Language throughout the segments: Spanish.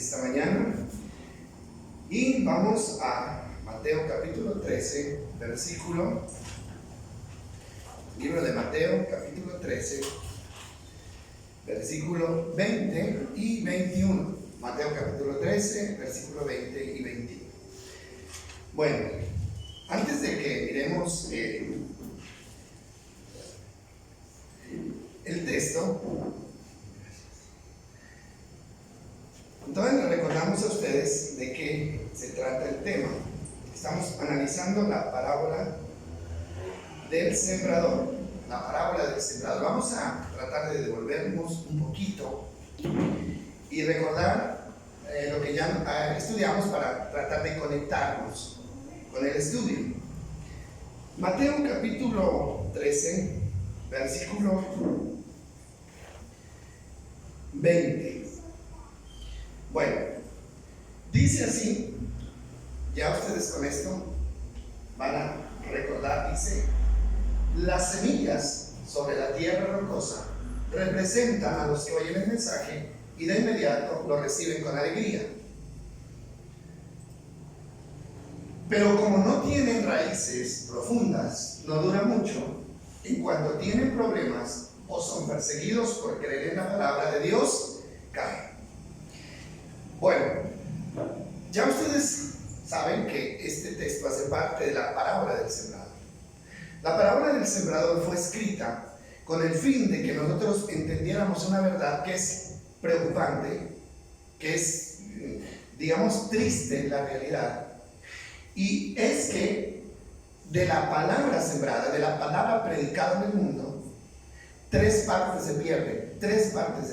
esta mañana y vamos a Mateo capítulo 13, libro de Mateo capítulo 13, versículo 20 y 21. Mateo capítulo 13, versículo 20 y 21. Bueno, antes de que miremos el texto, entonces les recordamos a ustedes de qué se trata el tema. Estamos analizando la parábola del sembrador. La parábola del sembrador. Vamos a tratar de devolvernos un poquito y recordar lo que ya estudiamos para tratar de conectarnos con el estudio. Mateo capítulo 13, versículo 20. Bueno, dice así, ya ustedes con esto van a recordar, dice: las semillas sobre la tierra rocosa representan a los que oyen el mensaje y de inmediato lo reciben con alegría. Pero como no tienen raíces profundas, no dura mucho. En cuanto tienen problemas o son perseguidos por creer en la palabra de Dios, caen. Bueno, ya ustedes saben que este texto hace parte de la parábola del sembrador. La parábola del sembrador fue escrita con el fin de que nosotros entendiéramos una verdad que es preocupante, que es, digamos, triste en la realidad. Y es que de la palabra sembrada, de la palabra predicada en el mundo, 3 partes se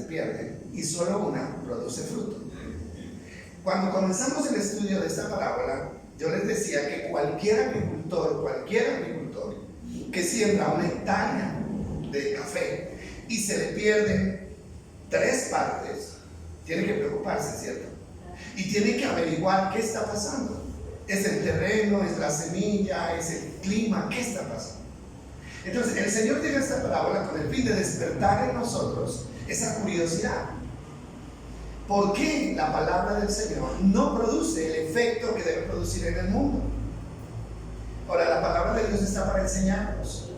pierden y solo una produce fruto. Cuando comenzamos el estudio de esta parábola, yo les decía que cualquier agricultor que siembra una hectárea de café y se le pierden 3 partes, tiene que preocuparse, ¿cierto? Y tiene que averiguar qué está pasando. ¿Es el terreno? ¿Es la semilla? ¿Es el clima? ¿Qué está pasando? Entonces, el Señor tiene esta parábola con el fin de despertar en nosotros esa curiosidad. ¿Por qué la palabra del Señor no produce el efecto que debe producir en el mundo? Ahora, la palabra de Dios está para enseñarnos,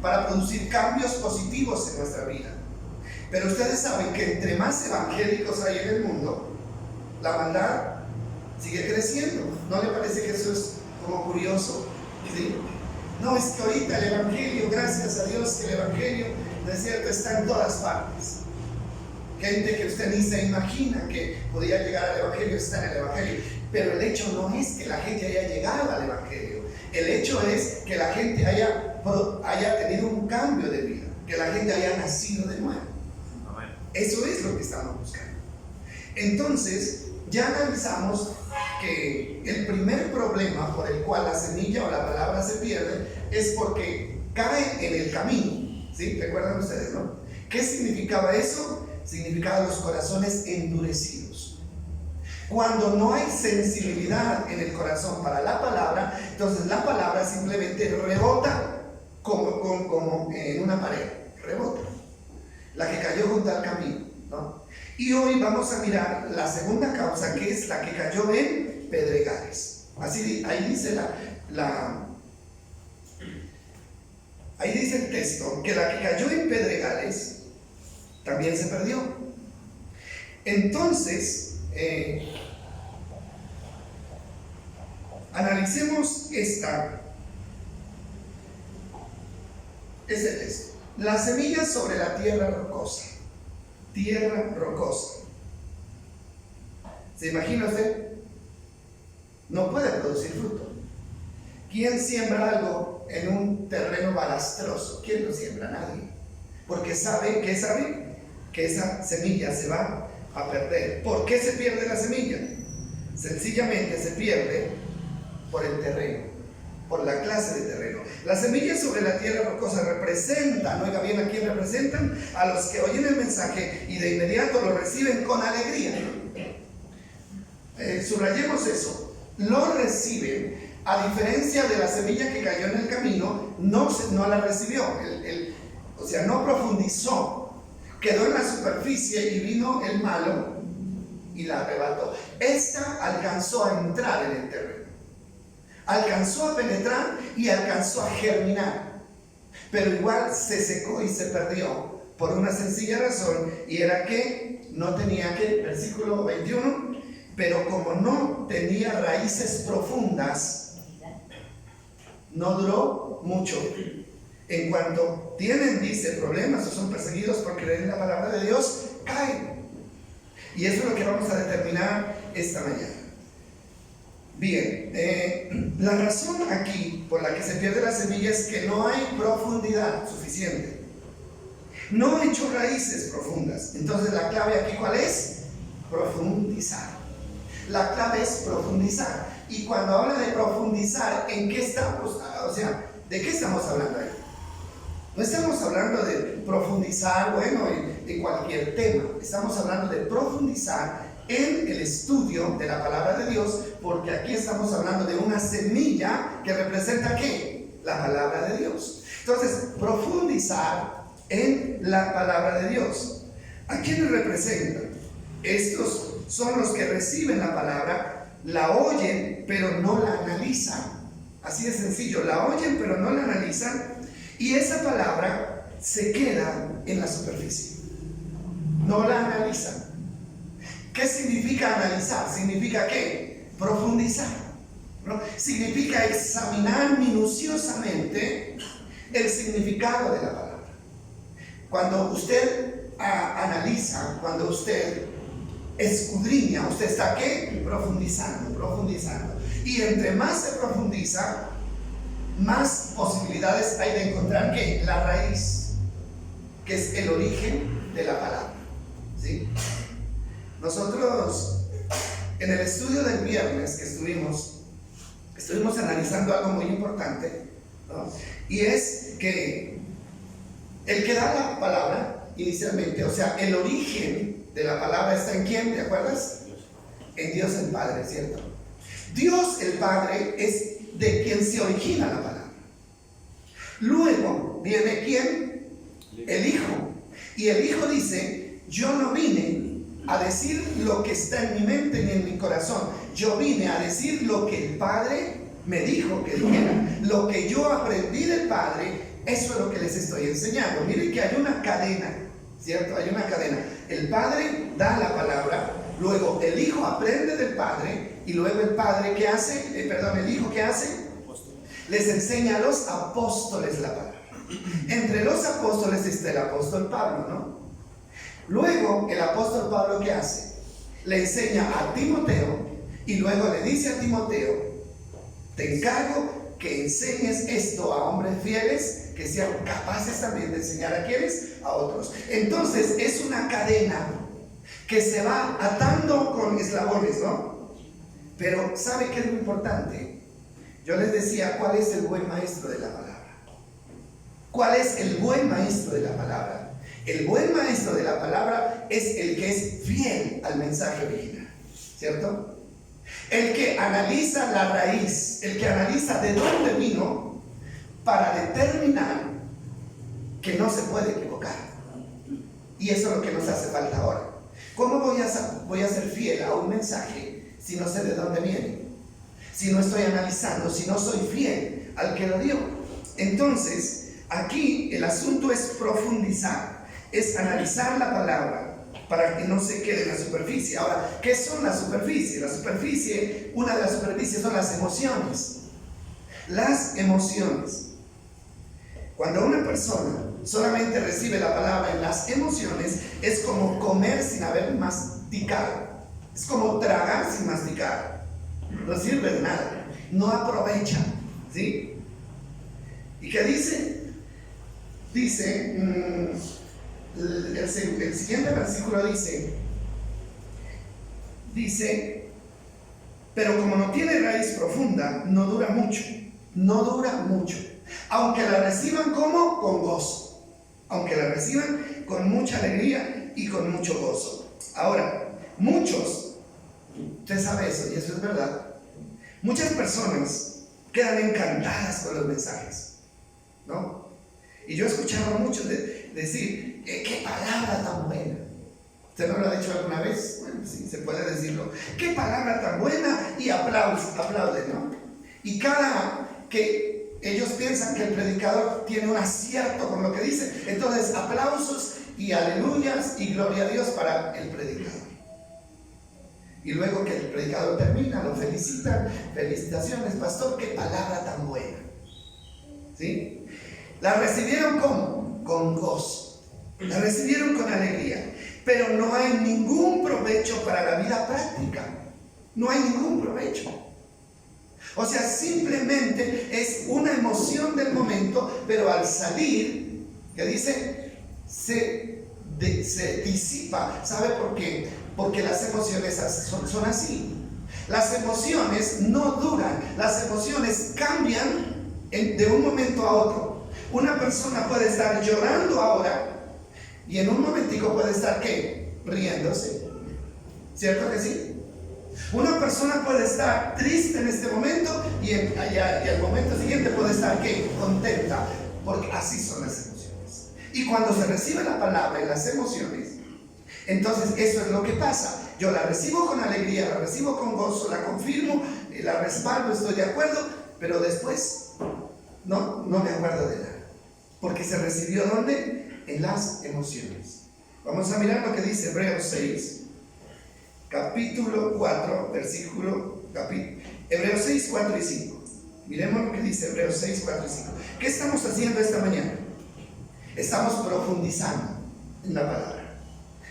para producir cambios positivos en nuestra vida. Pero ustedes saben que entre más evangélicos hay en el mundo, la maldad sigue creciendo. ¿No le parece que eso es como curioso? ¿Sí? No, es que ahorita el evangelio, gracias a Dios que el evangelio, ¿no es cierto?, está en todas partes. Gente que usted ni se imagina que podía llegar al evangelio está en el evangelio. Pero el hecho no es que la gente haya llegado al evangelio. El hecho es que la gente haya tenido un cambio de vida, que la gente haya nacido de nuevo. Eso es lo que estamos buscando. Entonces, ya analizamos que el primer problema por el cual la semilla o la palabra se pierde es porque cae en el camino. ¿Sí? ¿Recuerdan ustedes, no? ¿Qué significaba eso? Significaba los corazones endurecidos. Cuando no hay sensibilidad en el corazón para la palabra, entonces la palabra simplemente rebota como en una pared. Rebota. La que cayó junto al camino, ¿no? Y hoy vamos a mirar la segunda causa, que es la que cayó en pedregales. Así, ahí dice ahí dice el texto que la que cayó en pedregales también se perdió. Entonces, analicemos este texto. Las semillas sobre la tierra rocosa. Tierra rocosa. ¿Se imagina usted? No puede producir fruto. ¿Quién siembra algo en un terreno balastroso? ¿Quién lo siembra? Nadie. Porque sabe que esa semilla se va a perder. ¿Por qué se pierde la semilla? Sencillamente se pierde por el terreno, por la clase de terreno. Las semillas sobre la tierra rocosa representan, oiga bien, ¿a quién representan? A los que oyen el mensaje y de inmediato lo reciben con alegría. Subrayemos eso. Lo reciben, a diferencia de la semilla que cayó en el camino, no la recibió. O sea, no profundizó. Quedó en la superficie y vino el malo y la arrebató. Esta alcanzó a entrar en el terreno, alcanzó a penetrar y alcanzó a germinar, pero igual se secó y se perdió por una sencilla razón, y era que no tenía que, versículo 21, pero como no tenía raíces profundas, no duró mucho. En cuanto tienen, dice, problemas o son perseguidos por creer en la palabra de Dios, caen. Y eso es lo que vamos a determinar esta mañana. Bien, la razón aquí por la que se pierde la semilla es que no hay profundidad suficiente. No ha hecho raíces profundas. Entonces la clave aquí, ¿cuál es? Profundizar. La clave es profundizar. Y cuando habla de profundizar, ¿en qué estamos? O sea, ¿de qué estamos hablando ahí? No estamos hablando de profundizar, bueno, en cualquier tema. Estamos hablando de profundizar en el estudio de la palabra de Dios, porque aquí estamos hablando de una semilla que representa ¿qué? La palabra de Dios. Entonces, profundizar en la palabra de Dios. ¿A quiénes representa? Estos son los que reciben la palabra, la oyen, pero no la analizan. Así de sencillo, la oyen, pero no la analizan, y esa palabra se queda en la superficie. No la analizan. ¿Qué significa analizar? Significa ¿qué? Profundizar, ¿no? Significa examinar minuciosamente el significado de la palabra. Cuando usted analiza, cuando usted escudriña, usted está ¿qué? Profundizando. Y entre más se profundiza, más posibilidades hay de encontrar ¿qué? La raíz, que es el origen de la palabra, ¿sí? Nosotros, en el estudio del viernes que estuvimos analizando algo muy importante, ¿no? Y es que el que da la palabra inicialmente, o sea, el origen de la palabra está en ¿quién? ¿Te acuerdas? En Dios el Padre, ¿cierto? Dios el Padre es de quien se origina la palabra. Luego viene ¿quién? El Hijo. Y el Hijo dice: yo no vine a decir lo que está en mi mente ni en mi corazón. Yo vine a decir lo que el Padre me dijo que dijera. Lo que yo aprendí del Padre, eso es lo que les estoy enseñando. Miren que hay una cadena, ¿cierto? Hay una cadena. El Padre da la palabra, luego el Hijo aprende del Padre, y luego el Padre ¿qué hace? El Hijo ¿qué hace? Les enseña a los apóstoles la palabra. Entre los apóstoles está el apóstol Pablo, ¿no? Luego el apóstol Pablo ¿qué hace? Le enseña a Timoteo, y luego le dice a Timoteo: te encargo que enseñes esto a hombres fieles, que sean capaces también de enseñar a quienes, a otros. Entonces es una cadena que se va atando con eslabones, ¿no? Pero ¿sabe qué es lo importante? Yo les decía, ¿cuál es el buen maestro de la palabra? ¿Cuál es el buen maestro de la palabra? El buen maestro de la palabra es el que es fiel al mensaje original, ¿cierto? El que analiza la raíz, el que analiza de dónde vino, para determinar que no se puede equivocar. Y eso es lo que nos hace falta ahora. ¿Cómo voy a ser fiel a un mensaje si no sé de dónde viene? Si no estoy analizando, si no soy fiel al que lo dio. Entonces, aquí el asunto es profundizar, es analizar la palabra para que no se quede en la superficie. Ahora, ¿qué son las superficies? La superficie, una de las superficies son las emociones. Las emociones. Cuando una persona solamente recibe la palabra en las emociones, es como comer sin haber masticado. Es como tragar sin masticar. No sirve de nada. No aprovecha, ¿sí? ¿Y qué dice? Dice, el siguiente versículo dice, pero como no tiene raíz profunda, no dura mucho. Aunque la reciban como con gozo, aunque la reciban con mucha alegría y con mucho gozo. Ahora, muchos, usted sabe eso y eso es verdad, muchas personas quedan encantadas con los mensajes, ¿no? Y yo he escuchado a muchos decir, qué palabra tan buena. ¿Usted no lo ha dicho alguna vez? Bueno, sí, se puede recibirlo. Qué palabra tan buena, y aplauden, ¿no? Y cada que ellos piensan que el predicador tiene un acierto con lo que dice, entonces aplausos y aleluyas y gloria a Dios para el predicador. Y luego que el predicador termina, lo felicitan: felicitaciones, pastor, qué palabra tan buena. ¿Sí? La recibieron con gozo, la recibieron con alegría, pero no hay ningún provecho para la vida práctica. No hay ningún provecho. O sea, simplemente es una emoción del momento, pero al salir, ¿qué dice? Se disipa. ¿Sabe por qué? Porque las emociones son así. Las emociones no duran, las emociones cambian de un momento a otro. Una persona puede estar llorando ahora y en un momentico puede estar, ¿qué? Riéndose. ¿Cierto que sí? Una persona puede estar triste en este momento y al momento siguiente puede estar, ¿qué? Contenta, porque así son las emociones. Y cuando se recibe la palabra y las emociones, entonces eso es lo que pasa. Yo la recibo con alegría, la recibo con gozo, la confirmo, la respaldo, estoy de acuerdo, pero después no me acuerdo de nada, porque se recibió ¿dónde? En las emociones. Vamos a mirar lo que dice Hebreos 6, capítulo 4, Hebreos 6, 4 y 5. Miremos lo que dice Hebreos 6, 4 y 5. ¿Qué estamos haciendo esta mañana? Estamos profundizando en la palabra.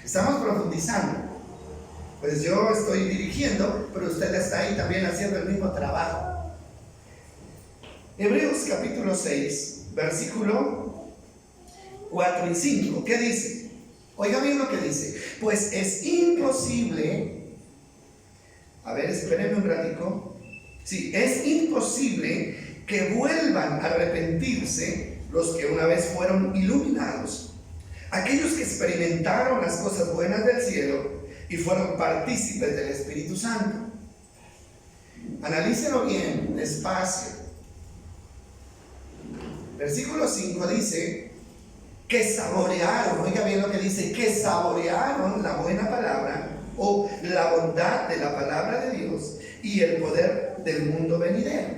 Estamos profundizando. Pues yo estoy dirigiendo, pero usted está ahí también haciendo el mismo trabajo. Hebreos capítulo 6, versículo 4 y 5. ¿Qué dice? Oiga bien lo que dice. Pues es imposible. A ver, espérenme un ratico. Sí, es imposible que vuelvan a arrepentirse los que una vez fueron iluminados, aquellos que experimentaron las cosas buenas del cielo y fueron partícipes del Espíritu Santo. Analícelo bien, despacio. Versículo 5 dice que saborearon, oiga bien lo que dice, que saborearon la buena palabra o la bondad de la palabra de Dios y el poder del mundo venidero.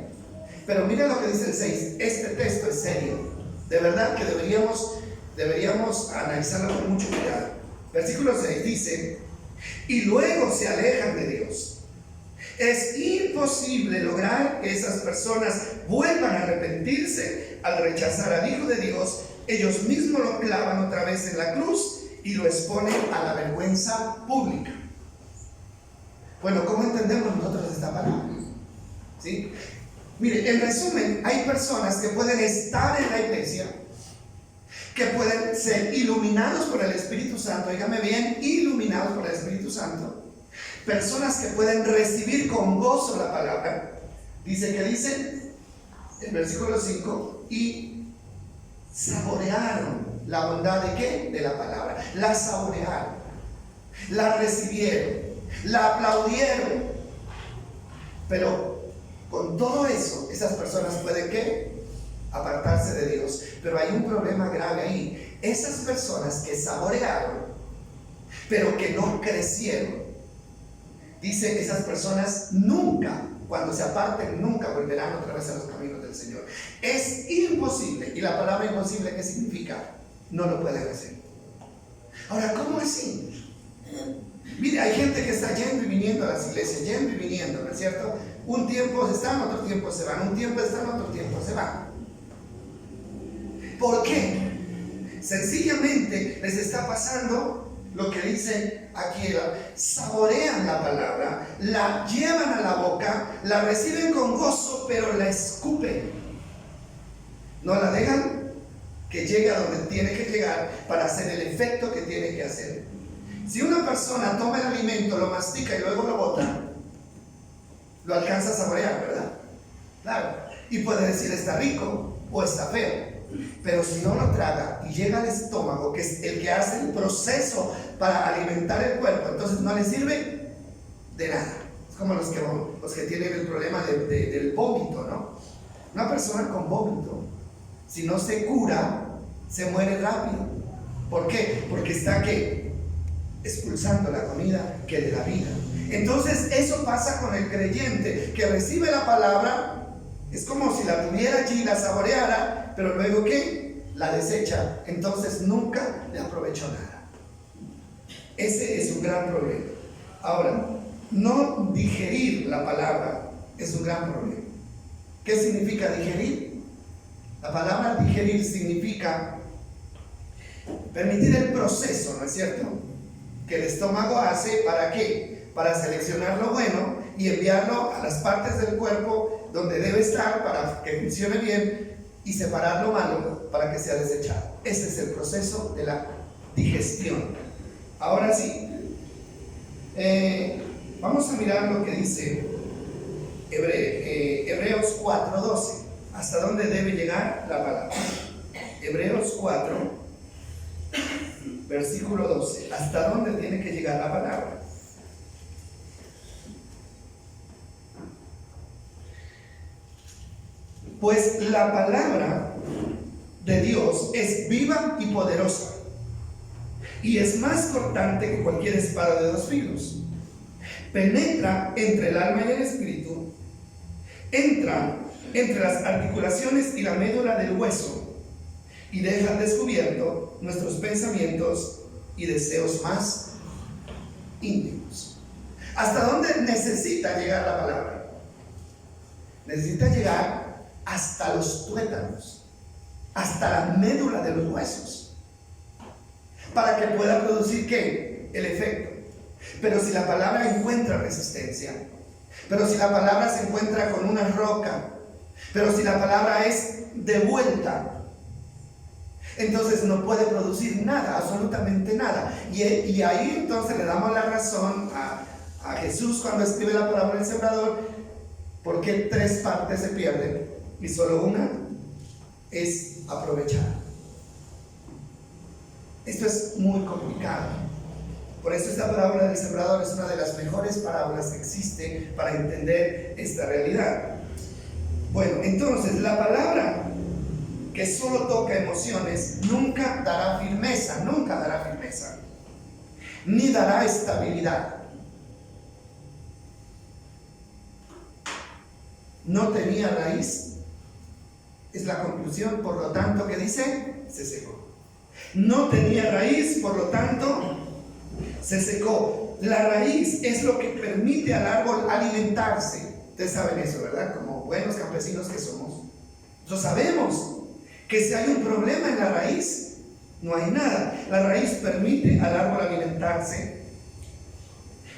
Pero mira lo que dice el 6, este texto es serio, de verdad que deberíamos analizarlo con mucho cuidado. Versículo 6 dice: y luego se alejan de Dios. Es imposible lograr que esas personas vuelvan a arrepentirse al rechazar al Hijo de Dios. Ellos mismos lo clavan otra vez en la cruz y lo exponen a la vergüenza pública. Bueno, ¿cómo entendemos nosotros esta palabra? ¿Sí? Mire, en resumen, hay personas que pueden estar en la iglesia, que pueden ser iluminados por el Espíritu Santo, dígame bien, iluminados por el Espíritu Santo, personas que pueden recibir con gozo la palabra. Dice que dicen, el versículo 5, y saborearon la bondad de ¿qué? De la palabra. La saborearon, la recibieron, la aplaudieron. Pero con todo eso, esas personas pueden ¿qué? Apartarse de Dios. Pero hay un problema grave ahí. Esas personas que saborearon, pero que no crecieron, dice, esas personas nunca, cuando se aparten, nunca volverán otra vez a los caminos del Señor. Es imposible. ¿Y la palabra imposible qué significa? No lo pueden hacer. Ahora, ¿cómo así? Mire, hay gente que está yendo y viniendo a las iglesias, yendo y viniendo, ¿no es cierto? Un tiempo están, otro tiempo se van, un tiempo están, otro tiempo se van. ¿Por qué? Sencillamente les está pasando lo que dice aquí, saborean la palabra, la llevan a la boca, la reciben con gozo, pero la escupen. No la dejan que llegue a donde tiene que llegar para hacer el efecto que tiene que hacer. Si una persona toma el alimento, lo mastica y luego lo bota, lo alcanza a saborear, ¿verdad? Claro. Y puede decir está rico o está feo. Pero si no lo traga y llega al estómago, que es el que hace el proceso para alimentar el cuerpo, entonces no le sirve de nada. Es como los que tienen el problema del vómito, ¿no? Una persona con vómito, si no se cura, se muere rápido. ¿Por qué? Porque está ¿qué? Expulsando la comida que le da vida. Entonces eso pasa con el creyente, que recibe la palabra, es como si la tuviera allí, la saboreara, pero luego ¿qué? La desecha, entonces nunca le aprovechó nada. Ese es un gran problema. Ahora, no digerir la palabra es un gran problema. ¿Qué significa digerir? La palabra digerir significa permitir el proceso, ¿no es cierto?, que el estómago hace. ¿Para qué? Para seleccionar lo bueno y enviarlo a las partes del cuerpo donde debe estar para que funcione bien, y separar lo malo para que sea desechado. Ese es el proceso de la digestión. Ahora sí, vamos a mirar lo que dice Hebreos 4:12. ¿Hasta dónde debe llegar la palabra? Hebreos 4, versículo 12. ¿Hasta dónde tiene que llegar la palabra? Pues la palabra de Dios es viva y poderosa, y es más cortante que cualquier espada de dos filos. Penetra entre el alma y el espíritu, entra entre las articulaciones y la médula del hueso, y deja al descubierto nuestros pensamientos y deseos más íntimos. ¿Hasta dónde necesita llegar la palabra? Necesita llegar hasta los tuétanos, hasta la médula de los huesos, para que pueda producir ¿qué? El efecto. Pero si la palabra encuentra resistencia, pero si la palabra se encuentra con una roca, pero si la palabra es devuelta, entonces no puede producir nada, absolutamente nada. Y ahí entonces le damos la razón a Jesús cuando escribe la parábola del sembrador, porque 3 partes se pierden y solo una es aprovechada. Esto es muy complicado. Por eso esta parábola del sembrador es una de las mejores parábolas que existe para entender esta realidad. Bueno, entonces la palabra que solo toca emociones nunca dará firmeza, ni dará estabilidad. No tenía raíz, es la conclusión. Por lo tanto, ¿qué dice? Se secó. No tenía raíz, por lo tanto se secó. La raíz es lo que permite al árbol alimentarse. Ustedes saben eso, ¿verdad? Como buenos campesinos que somos, nosotros sabemos que si hay un problema en la raíz, no hay nada. La raíz permite al árbol alimentarse,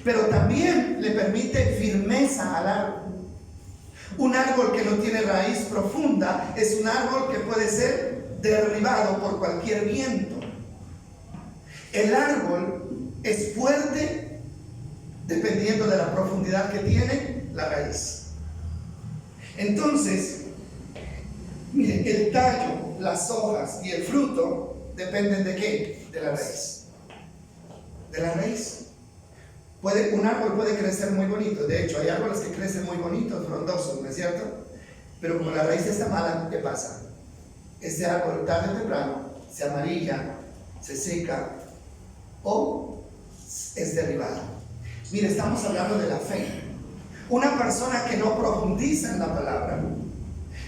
pero también le permite firmeza al árbol. Un árbol que no tiene raíz profunda es un árbol que puede ser derribado por cualquier viento. El árbol es fuerte dependiendo de la profundidad que tiene la raíz. Entonces, miren, el tallo, las hojas y el fruto dependen ¿de qué? De la raíz. De la raíz. Un árbol puede crecer muy bonito. De hecho, hay árboles que crecen muy bonitos, frondosos, ¿no es cierto? Pero como la raíz está mala, ¿qué pasa? Este árbol tarde o temprano se amarilla, se seca o es derribado. Mire, estamos hablando de la fe. Una persona que no profundiza en la palabra,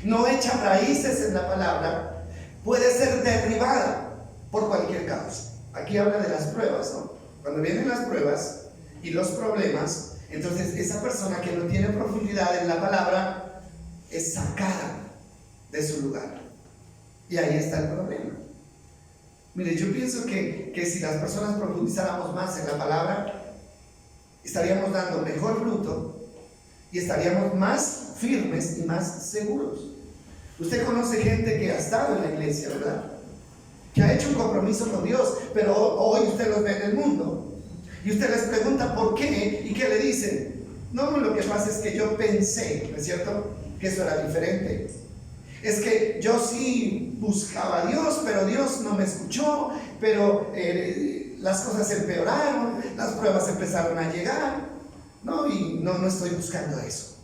no echa raíces en la palabra, puede ser derribada por cualquier causa. Aquí habla de las pruebas, ¿no? Cuando vienen las pruebas y los problemas, entonces esa persona que no tiene profundidad en la palabra es sacada de su lugar. Y ahí está el problema. Mire, yo pienso que si las personas profundizáramos más en la palabra, estaríamos dando mejor fruto y estaríamos más firmes y más seguros. Usted conoce gente que ha estado en la iglesia, ¿verdad? Que ha hecho un compromiso con Dios, pero hoy usted los ve en el mundo. Y usted les pregunta por qué, y ¿qué le dicen? No, lo que pasa es que yo pensé, ¿no es cierto?, que eso era diferente. Es que yo sí buscaba a Dios, pero Dios no me escuchó, pero las cosas empeoraron, las pruebas empezaron a llegar, ¿no? Y no estoy buscando eso.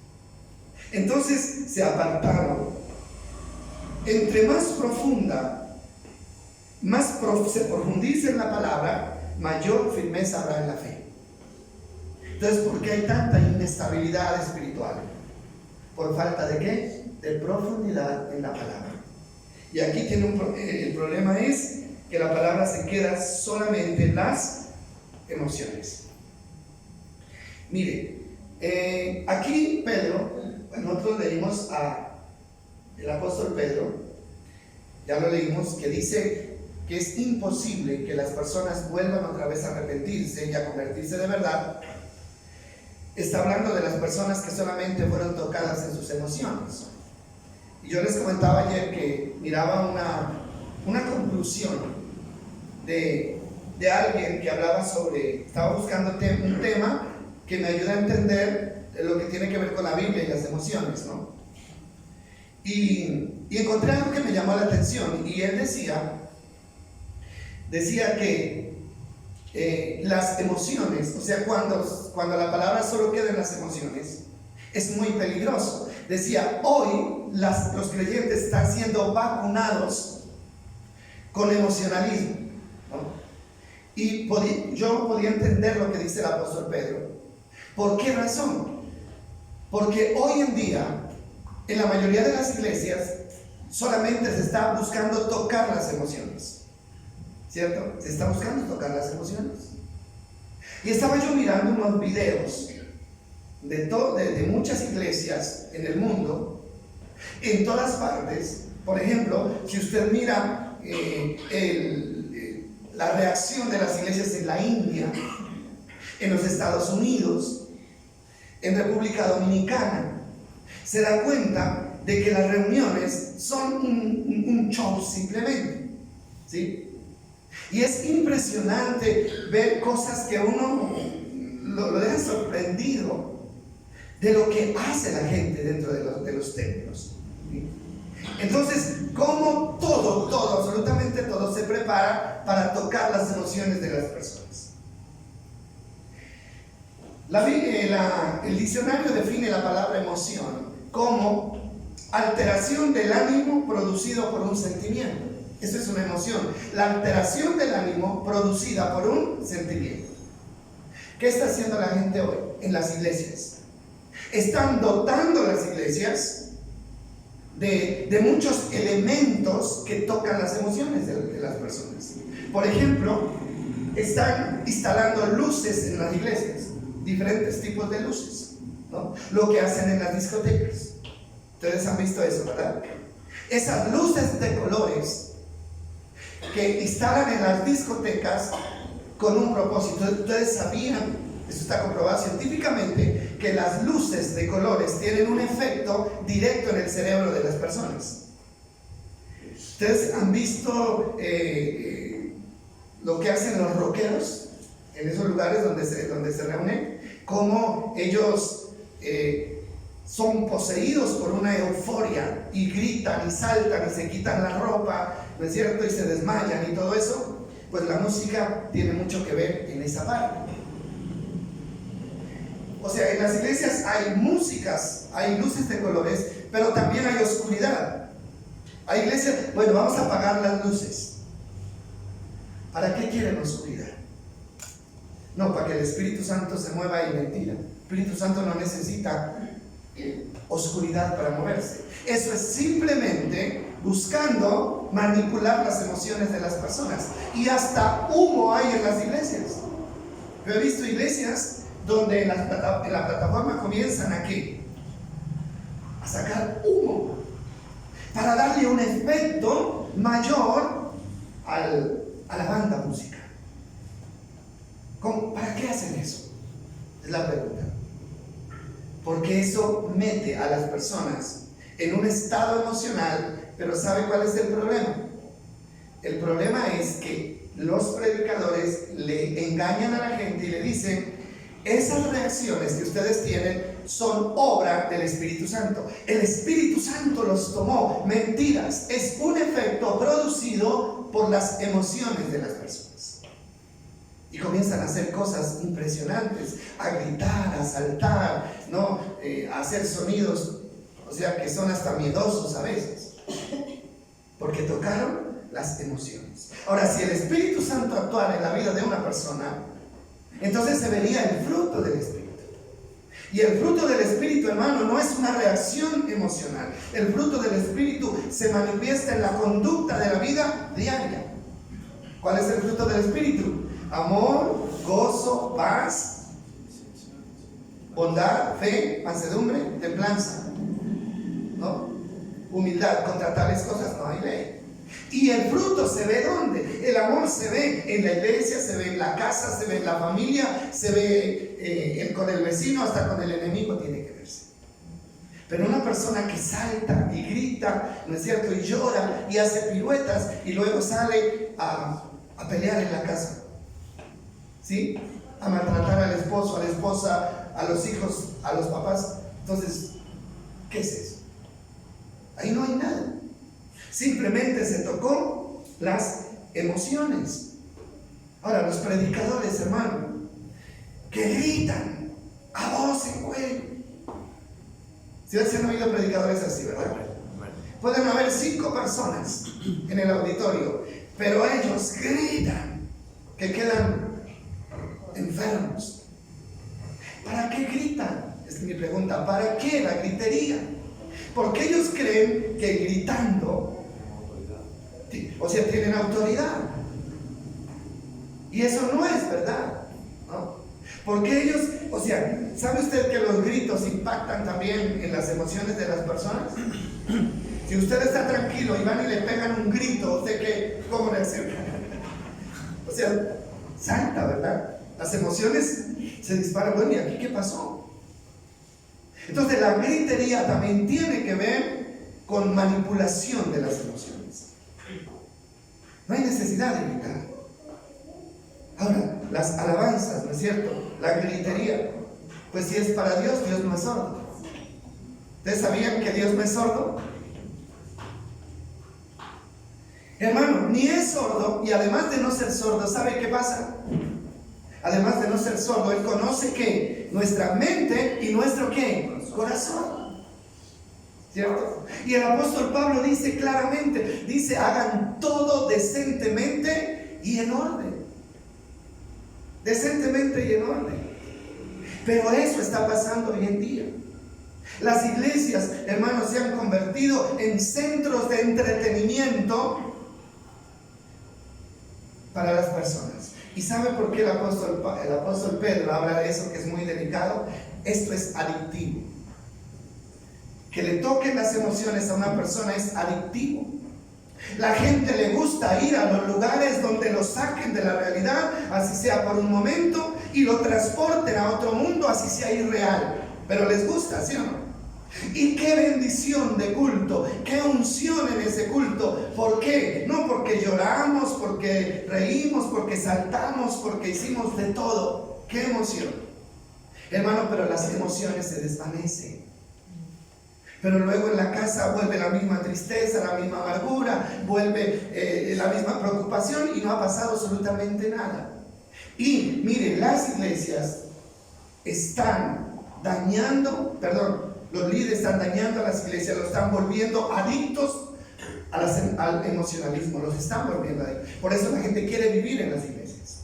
Entonces se apartaron. Entre más profunda, se profundice en la palabra, mayor firmeza habrá en la fe. Entonces, ¿por qué hay tanta inestabilidad espiritual? ¿Por falta de qué? De profundidad en la palabra. Y aquí el problema es que la palabra se queda solamente en las emociones. Mire, aquí Pedro, nosotros leímos el apóstol Pedro, ya lo leímos, que dice que es imposible que las personas vuelvan otra vez a arrepentirse y a convertirse de verdad. Está hablando de las personas que solamente fueron tocadas en sus emociones. Y yo les comentaba ayer que miraba una conclusión de alguien que hablaba estaba buscando un tema que me ayuda a entender lo que tiene que ver con la Biblia y las emociones, ¿no? Y encontré algo que me llamó la atención, y él decía que las emociones, o sea, cuando la palabra solo queda en las emociones, es muy peligroso. Decía, hoy los creyentes están siendo vacunados con emocionalismo, ¿no? Y yo podía entender lo que dice el apóstol Pedro. ¿Por qué razón? Porque hoy en día, en la mayoría de las iglesias, solamente se está buscando tocar las emociones, ¿cierto? Se está buscando tocar las emociones. Y estaba yo mirando unos videos de muchas iglesias en el mundo, en todas partes. Por ejemplo, si usted mira la reacción de las iglesias en la India, en los Estados Unidos, en República Dominicana, se da cuenta de que las reuniones son un show simplemente, ¿sí? Y es impresionante ver cosas que a uno lo deja sorprendido de lo que hace la gente dentro de los templos, ¿sí? Entonces, como todo, absolutamente todo se prepara para tocar las emociones de las personas. El diccionario define la palabra emoción como alteración del ánimo producido por un sentimiento. Eso es una emoción, la alteración del ánimo producida por un sentimiento. ¿Qué está haciendo la gente hoy en las iglesias? Están dotando las iglesias de muchos elementos que tocan las emociones de las personas. Por ejemplo, están instalando luces en las iglesias, diferentes tipos de luces, ¿no? Lo que hacen en las discotecas. Ustedes han visto eso, ¿verdad? Esas luces de colores que instalan en las discotecas con un propósito. Ustedes sabían, eso está comprobado científicamente, que las luces de colores tienen un efecto directo en el cerebro de las personas. Ustedes han visto lo que hacen los rockeros en esos lugares donde se reúnen, cómo ellos son poseídos por una euforia y gritan y saltan y se quitan la ropa, ¿no es cierto? Y se desmayan y todo eso. Pues la música tiene mucho que ver en esa parte. O sea, en las iglesias hay músicas, hay luces de colores, pero también hay oscuridad. Hay iglesias, bueno, vamos a apagar las luces. ¿Para qué quieren oscuridad? No, para que el Espíritu Santo se mueva y mentira. El Espíritu Santo no necesita oscuridad para moverse. Eso es simplemente buscando manipular las emociones de las personas. Y hasta humo hay en las iglesias. Yo he visto iglesias donde en la plataforma comienzan a sacar humo para darle un efecto mayor a la banda musical. ¿Para qué hacen eso? Es la pregunta. Porque eso mete a las personas en un estado emocional, pero ¿sabe cuál es el problema? El problema es que los predicadores le engañan a la gente y le dicen: esas reacciones que ustedes tienen son obra del Espíritu Santo. El Espíritu Santo los tomó. Mentiras. Es un efecto producido por las emociones de las personas. Y comienzan a hacer cosas impresionantes, a gritar, a saltar, ¿no? A hacer sonidos, o sea, que son hasta miedosos a veces, porque tocaron las emociones. Ahora, si el Espíritu Santo actuara en la vida de una persona, entonces se vería el fruto del Espíritu. Y el fruto del Espíritu, hermano, no es una reacción emocional. El fruto del Espíritu se manifiesta en la conducta de la vida diaria. ¿Cuál es el fruto del Espíritu? Amor, gozo, paz, bondad, fe, mansedumbre, templanza, ¿no? Humildad. Contra tales cosas no hay ley. Y el fruto se ve ¿dónde? El amor se ve en la iglesia, se ve en la casa, se ve en la familia, se ve con el vecino, hasta con el enemigo tiene que verse. Pero una persona que salta y grita, ¿no es cierto? Y llora y hace piruetas y luego sale a pelear en la casa, ¿sí? A maltratar al esposo, a la esposa, a los hijos, a los papás. Entonces, ¿qué es eso? Ahí no hay nada. Simplemente se tocó las emociones. Ahora, los predicadores, hermano, que gritan a voz en cuello. Si se han oído predicadores así, ¿verdad? Pueden haber 5 personas en el auditorio, pero ellos gritan que quedan enfermos. ¿Para qué gritan? Es mi pregunta. ¿Para qué la gritería? Porque ellos creen que gritando, o sea, tienen autoridad. Y eso no es verdad, ¿no? Porque ellos, o sea, ¿sabe usted que los gritos impactan también en las emociones de las personas? Si usted está tranquilo y van y le pegan un grito, ¿usted qué? ¿Cómo reacciona? O sea, salta, ¿verdad? Las emociones se disparan. Bueno, ¿y aquí qué pasó? Entonces la gritería también tiene que ver con manipulación de las emociones. No hay necesidad de gritar. Ahora, las alabanzas, ¿no es cierto? La gritería, pues si es para Dios, Dios no es sordo. ¿Ustedes sabían que Dios no es sordo? Hermano, ni es sordo, y además de no ser sordo, ¿sabe qué pasa? Además de no ser sordo, Él conoce ¿qué? Nuestra mente y nuestro ¿qué? Corazón. ¿Cierto? Y el apóstol Pablo dice claramente, dice, hagan todo decentemente y en orden. Decentemente y en orden. Pero eso está pasando hoy en día. Las iglesias, hermanos, se han convertido en centros de entretenimiento para las personas. ¿Y sabe por qué el apóstol Pedro habla de eso, que es muy delicado? Esto es adictivo. Que le toquen las emociones a una persona es adictivo. La gente le gusta ir a los lugares donde lo saquen de la realidad, así sea por un momento, y lo transporten a otro mundo, así sea irreal. Pero les gusta, ¿sí o no? Y qué bendición de culto, qué unción en ese culto. ¿Por qué? No porque lloramos, porque reímos, porque saltamos, porque hicimos de todo. ¡Qué emoción! Hermano, pero las emociones se desvanecen. Pero luego en la casa vuelve la misma tristeza, la misma amargura, vuelve la misma preocupación y no ha pasado absolutamente nada. Y mire, las iglesias están dañando, los líderes están dañando a las iglesias, los están volviendo adictos al emocionalismo, los están volviendo adictos. Por eso la gente quiere vivir en las iglesias.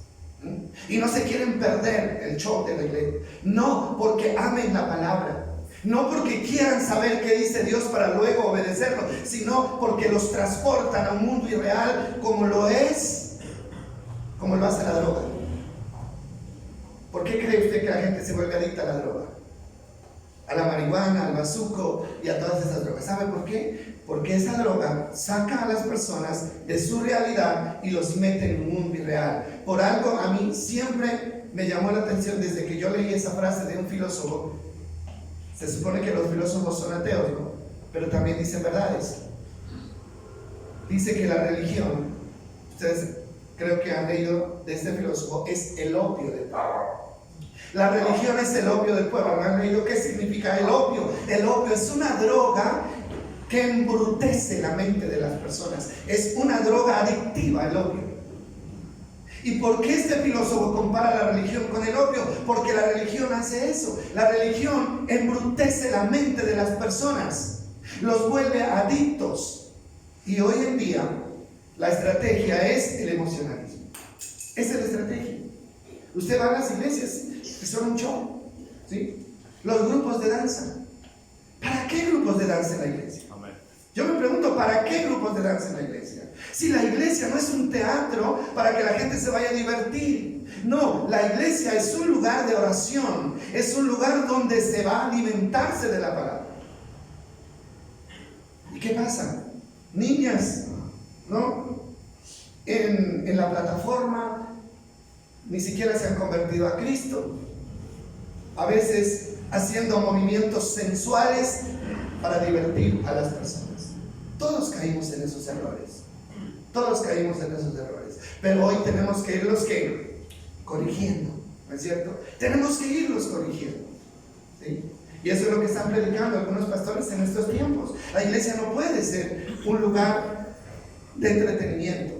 Y no se quieren perder el show de la iglesia. No porque amen la palabra. No porque quieran saber qué dice Dios para luego obedecerlo, sino porque los transportan a un mundo irreal como lo hace la droga. ¿Por qué cree usted que la gente se vuelve adicta a la droga? A la marihuana, al bazuco y a todas esas drogas. ¿Sabe por qué? Porque esa droga saca a las personas de su realidad y los mete en un mundo irreal. Por algo a mí siempre me llamó la atención desde que yo leí esa frase de un filósofo. Se supone que los filósofos son ateos, ¿no? Pero también dicen verdades. Dice que la religión, ustedes creo que han leído de este filósofo, es el opio del pueblo. La religión es el opio del pueblo. ¿Han leído qué significa el opio? El opio es una droga que embrutece la mente de las personas. Es una droga adictiva, el opio. ¿Y por qué este filósofo compara la religión con el opio? Porque la religión hace eso. La religión embrutece la mente de las personas, los vuelve adictos. Y hoy en día la estrategia es el emocionalismo. Esa es la estrategia. Usted va a las iglesias que son un show, ¿sí? Los grupos de danza. ¿Para qué grupos de danza en la iglesia? Amén. Yo me pregunto, ¿para qué grupos de danza en la iglesia? Si la iglesia no es un teatro para que la gente se vaya a divertir. No, la iglesia es un lugar de oración. Es un lugar donde se va a alimentarse de la palabra. ¿Y qué pasa? Niñas, ¿no? En la plataforma ni siquiera se han convertido a Cristo. A veces haciendo movimientos sensuales para divertir a las personas. Todos caímos en esos errores. Todos caímos en esos errores. Pero hoy tenemos que irlos corrigiendo, ¿no es cierto? Tenemos que irlos corrigiendo, ¿sí? Y eso es lo que están predicando algunos pastores en estos tiempos. La iglesia no puede ser un lugar de entretenimiento.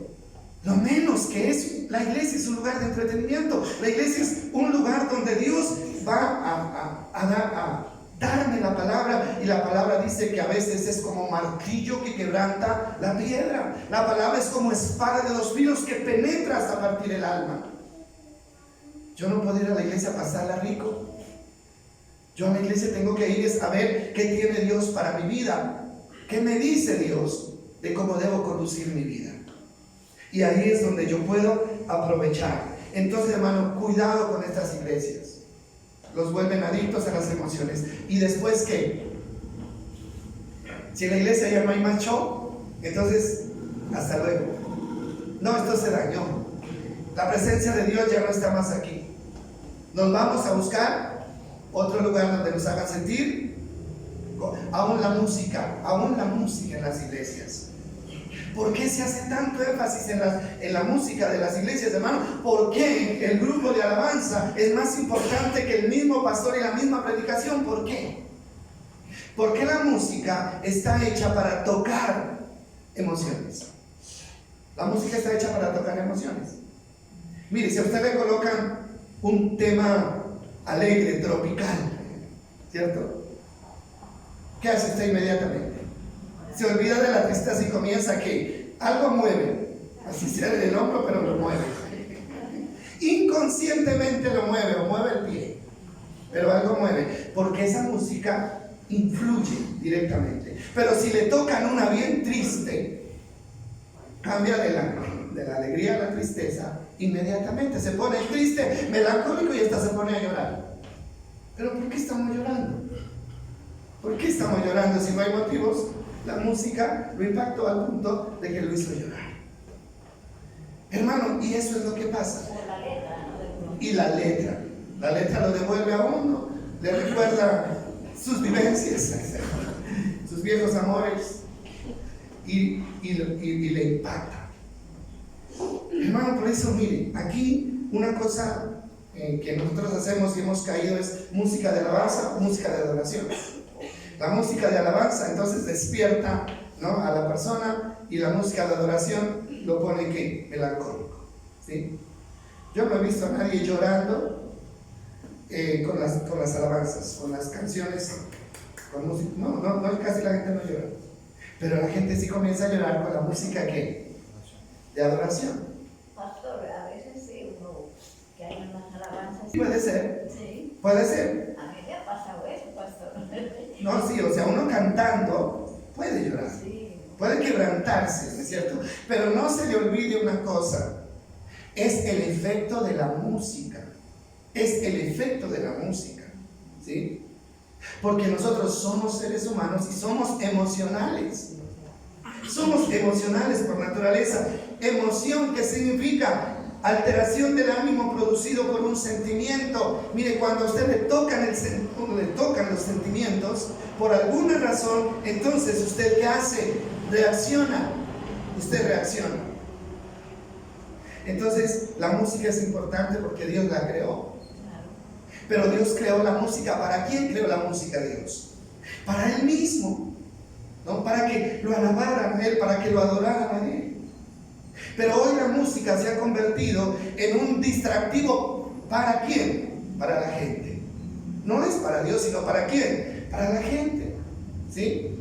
Lo menos que es, la iglesia es un lugar de entretenimiento. La iglesia es un lugar donde Dios va a darme la palabra, y la palabra dice que a veces es como martillo que quebranta la piedra. La palabra es como espada de dos filos que penetra hasta partir el alma. Yo no puedo ir a la iglesia a pasarla rico. Yo a la iglesia tengo que ir a ver qué tiene Dios para mi vida, qué me dice Dios de cómo debo conducir mi vida. Y ahí es donde yo puedo aprovechar. Entonces, hermano, cuidado con estas iglesias. Los vuelven adictos a las emociones. ¿Y después qué? Si en la iglesia ya no hay más show, entonces, hasta luego. No, esto se dañó. La presencia de Dios ya no está más aquí. Nos vamos a buscar otro lugar donde nos hagan sentir. Aún la música en las iglesias. ¿Por qué se hace tanto énfasis en la música de las iglesias, hermano? ¿Por qué el grupo de alabanza es más importante que el mismo pastor y la misma predicación? ¿Por qué? Porque la música está hecha para tocar emociones. La música está hecha para tocar emociones. Mire, si a usted le colocan un tema alegre, tropical, ¿cierto? ¿Qué hace usted inmediatamente? Se olvida de la tristeza y comienza que algo mueve, así sea el hombro, pero lo mueve. Inconscientemente lo mueve, o mueve el pie, pero algo mueve, porque esa música influye directamente. Pero si le tocan una bien triste, cambia de la alegría a la tristeza, inmediatamente se pone triste, melancólico, y hasta se pone a llorar. ¿Pero por qué estamos llorando? ¿Por qué estamos llorando si no hay motivos? La música lo impactó al punto de que lo hizo llorar. Hermano, y eso es lo que pasa. Y la letra lo devuelve a uno, le recuerda sus vivencias, sus viejos amores, y le impacta. Hermano, por eso, mire, aquí una cosa que nosotros hacemos y hemos caído es música de alabanza, música de adoración. La música de alabanza entonces despierta, ¿no?, a la persona, y la música de adoración lo pone ¿qué? Melancólico, ¿sí? Yo no he visto a nadie llorando con las alabanzas, con las canciones, con música. No, casi la gente no llora, pero la gente sí comienza a llorar con la música ¿qué? De adoración. Pastor, a veces sí, uno que hay unas alabanzas. Puede ser, Sí. puede ser. A mí me ha pasado eso, pastor. No, sí, o sea, uno cantando puede llorar, Sí. puede quebrantarse, ¿no es cierto? Pero no se le olvide una cosa, es el efecto de la música, es el efecto de la música, ¿sí? Porque nosotros somos seres humanos y somos emocionales por naturaleza. Emoción, que significa alteración del ánimo producido por un sentimiento. Mire, cuando a usted le tocan los sentimientos, por alguna razón, entonces usted ¿qué hace? Reacciona. Usted reacciona. Entonces, la música es importante porque Dios la creó. Pero Dios creó la música. ¿Para quién creó la música Dios? Para Él mismo, ¿no? Para que lo alabaran a Él, para que lo adoraran a Él. Pero hoy la música se ha convertido en un distractivo. ¿Para quién? Para la gente. No es para Dios, sino ¿para quién? Para la gente, ¿sí?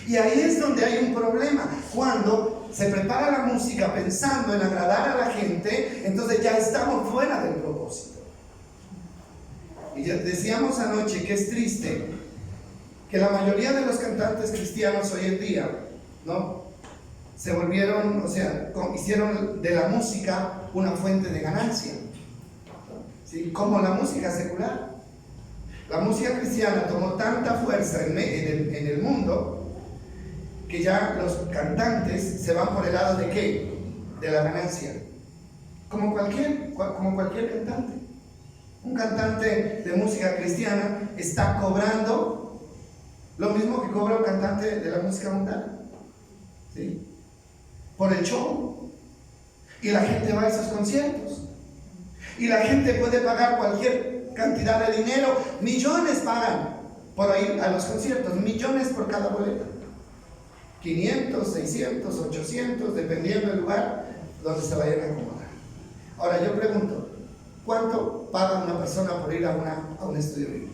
Y ahí es donde hay un problema. Cuando se prepara la música pensando en agradar a la gente, entonces ya estamos fuera del propósito. Y ya decíamos anoche que es triste que la mayoría de los cantantes cristianos hoy en día, ¿no?, se volvieron, o sea, hicieron de la música una fuente de ganancia, ¿sí?, como la música secular. La música cristiana tomó tanta fuerza en el mundo que ya los cantantes se van por el lado de ¿qué? De la ganancia. Como cualquier cantante. Un cantante de música cristiana está cobrando lo mismo que cobra un cantante de la música mundana, ¿sí?, por el show. Y la gente va a esos conciertos. Y la gente puede pagar cualquier cantidad de dinero. Millones pagan por ir a los conciertos. Millones por cada boleto. 500, 600, 800, dependiendo del lugar donde se vayan a acomodar. Ahora yo pregunto, ¿cuánto paga una persona por ir a un estudio bíblico?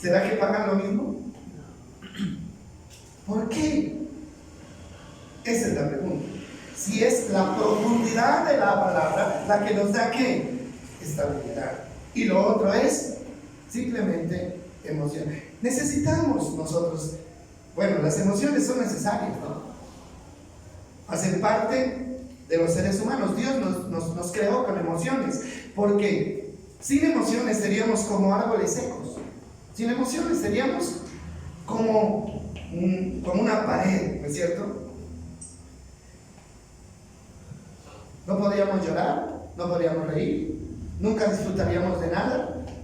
¿Será que pagan lo mismo? ¿Por qué? Esa es la pregunta. Si es la profundidad de la palabra la que nos da ¿qué? Estabilidad. Y lo otro es simplemente emoción. Necesitamos nosotros, bueno, las emociones son necesarias, ¿no? Hacen parte de los seres humanos. Dios nos creó con emociones, porque sin emociones seríamos como árboles secos. Sin emociones seríamos como una pared, ¿no es cierto? No podríamos llorar, no podríamos reír, nunca disfrutaríamos de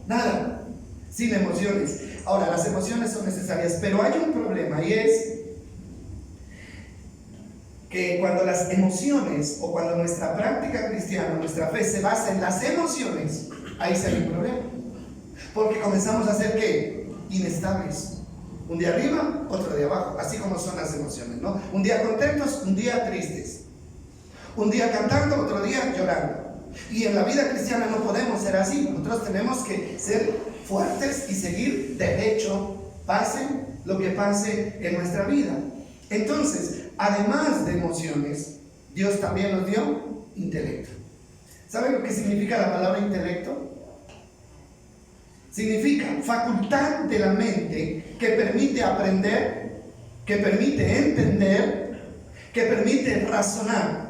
nada, sin emociones. Ahora, las emociones son necesarias, pero hay un problema, y es que cuando las emociones o cuando nuestra práctica cristiana, nuestra fe se basa en las emociones, ahí se hay un problema. Porque comenzamos a ser ¿qué? Inestables. Un día arriba, otro día abajo, así como son las emociones, ¿no? Un día contentos, un día tristes. Un día cantando, otro día llorando. Y en la vida cristiana no podemos ser así. Nosotros tenemos que ser fuertes y seguir derecho, pase lo que pase en nuestra vida. Entonces, además de emociones, Dios también nos dio intelecto. ¿Saben lo que significa la palabra intelecto? Significa facultad de la mente que permite aprender, que permite entender, que permite razonar,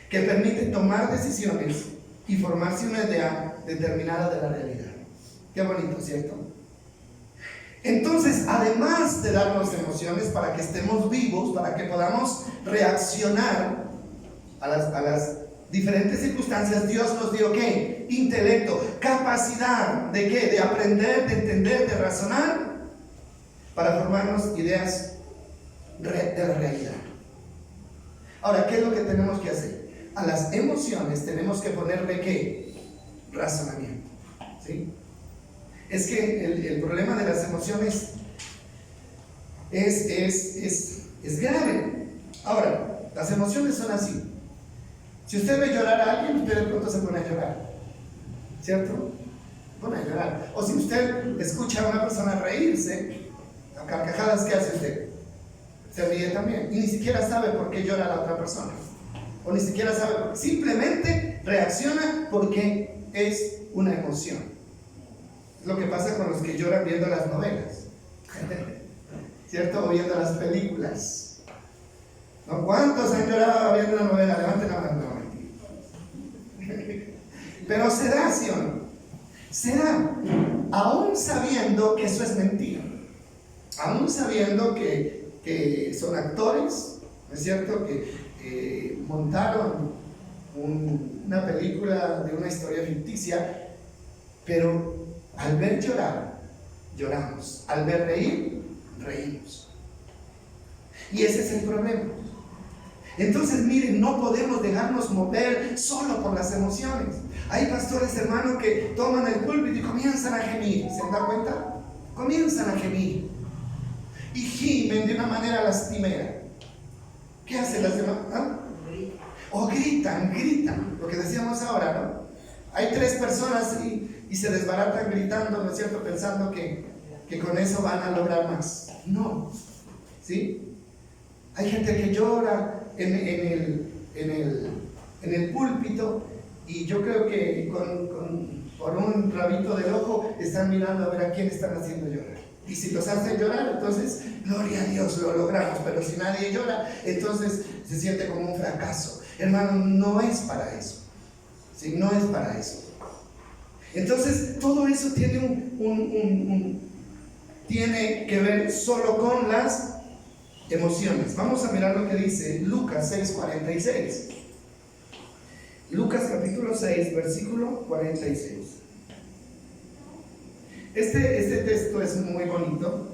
que permite tomar decisiones y formarse una idea determinada de la realidad. Qué bonito, ¿cierto? Entonces, además de darnos emociones para que estemos vivos, para que podamos reaccionar a las diferentes circunstancias, Dios nos dio ¿qué? Intelecto, capacidad de ¿qué? De aprender, de entender, de razonar, para formarnos ideas de la realidad. Ahora, ¿qué es lo que tenemos que hacer? A las emociones tenemos que ponerle ¿qué? Razonamiento, ¿sí? Es que el problema de las emociones es grave. Ahora, las emociones son así. Si usted ve llorar a alguien, usted de pronto se pone a llorar, ¿cierto? Se pone a llorar. O si usted escucha a una persona reírse, a carcajadas, ¿qué hace usted? Se ríe también. Y ni siquiera sabe por qué llora la otra persona. O ni siquiera sabe por qué. Simplemente reacciona porque es una emoción. Es lo que pasa con los que lloran viendo las novelas, ¿cierto? O viendo las películas, ¿no? ¿Cuántos han llorado viendo una novela? Levanten la mano. Pero se da, ¿sí o no? Se da, aún sabiendo que eso es mentira, aún sabiendo que son actores, ¿no es cierto? Que montaron una película de una historia ficticia, pero al ver llorar, lloramos. Al ver reír, reímos. Y ese es el problema. Entonces, miren, no podemos dejarnos mover solo por las emociones. Hay pastores, hermanos, que toman el púlpito y comienzan a gemir. ¿Se dan cuenta? Comienzan a gemir. Y gimen de una manera lastimera. ¿Qué hacen las demás? ¿Ah? O gritan. Lo que decíamos ahora, ¿no? Hay tres personas y se desbaratan gritando, ¿no es cierto? Pensando que con eso van a lograr más. No, ¿sí? Hay gente que llora en el púlpito, y yo creo que por un rabito del ojo, están mirando a ver a quién están haciendo llorar. Y si los hacen llorar, entonces, gloria a Dios, lo logramos. Pero si nadie llora, entonces se siente como un fracaso. Hermano, no es para eso. ¿Sí? No es para eso. Entonces, todo eso tiene tiene que ver solo con las emociones. Vamos a mirar lo que dice Lucas 6:46. Lucas capítulo 6, versículo 46. Este texto es muy bonito.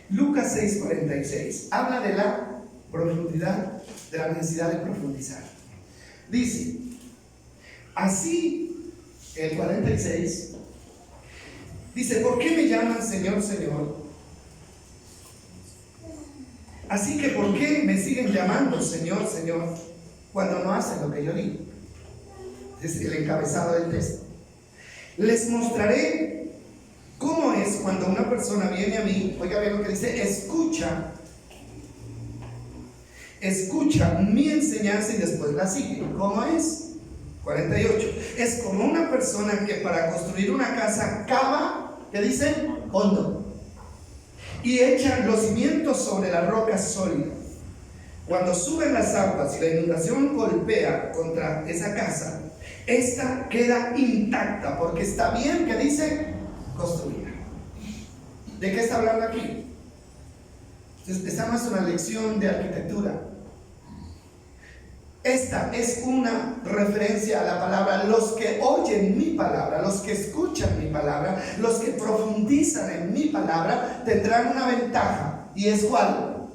Lucas 6:46 habla de la profundidad, de la necesidad de profundizar. Dice, así, el 46, dice, ¿por qué me llaman Señor, Señor? Así que, ¿por qué me siguen llamando Señor, Señor, cuando no hacen lo que yo digo? Es el encabezado del texto. Les mostraré cómo es cuando una persona viene a mí, oiga bien lo que dice, escucha mi enseñanza y después la sigue. ¿Cómo es? 48. Es como una persona que para construir una casa cava, ¿qué dice? Hondo. Y echa los cimientos sobre la roca sólida. Cuando suben las aguas y la inundación golpea contra esa casa, esta queda intacta porque está bien, ¿qué dice? Construida. ¿De qué está hablando aquí? Esta no es una lección de arquitectura. Esta es una referencia a la palabra. Los que oyen mi palabra, los que escuchan mi palabra, los que profundizan en mi palabra, tendrán una ventaja. ¿Y es cuál?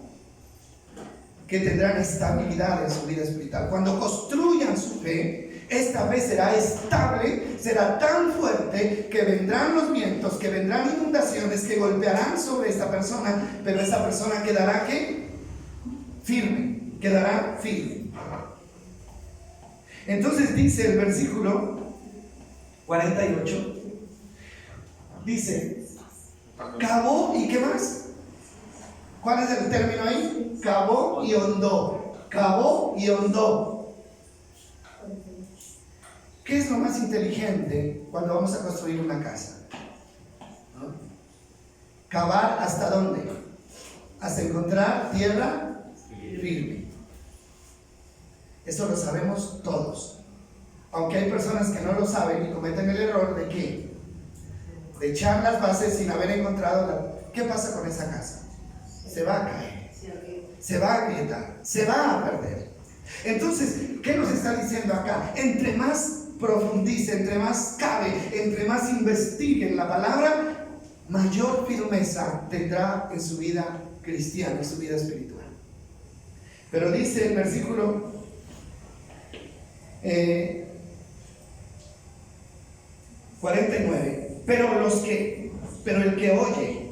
Que tendrán estabilidad en su vida espiritual. Cuando construyan su fe, esta fe será estable, será tan fuerte que vendrán los vientos, que vendrán inundaciones, que golpearán sobre esta persona, pero esa persona quedará ¿qué? Firme, quedará firme. Entonces dice el versículo 48, dice, cavó y ¿qué más? ¿Cuál es el término ahí? Cavó y hondó. Cavó y hondó. ¿Qué es lo más inteligente cuando vamos a construir una casa? ¿No? Cavar ¿hasta dónde? Hasta encontrar tierra firme. Eso lo sabemos todos. Aunque hay personas que no lo saben y cometen el error de ¿qué? De echar las bases sin haber encontrado ¿qué pasa con esa casa? Se va a caer, se va a agrietar, se va a perder. Entonces, ¿qué nos está diciendo acá? Entre más profundice, entre más cabe, entre más investigue en la palabra, mayor firmeza tendrá en su vida cristiana, en su vida espiritual. Pero dice el versículo 49, pero el que oye,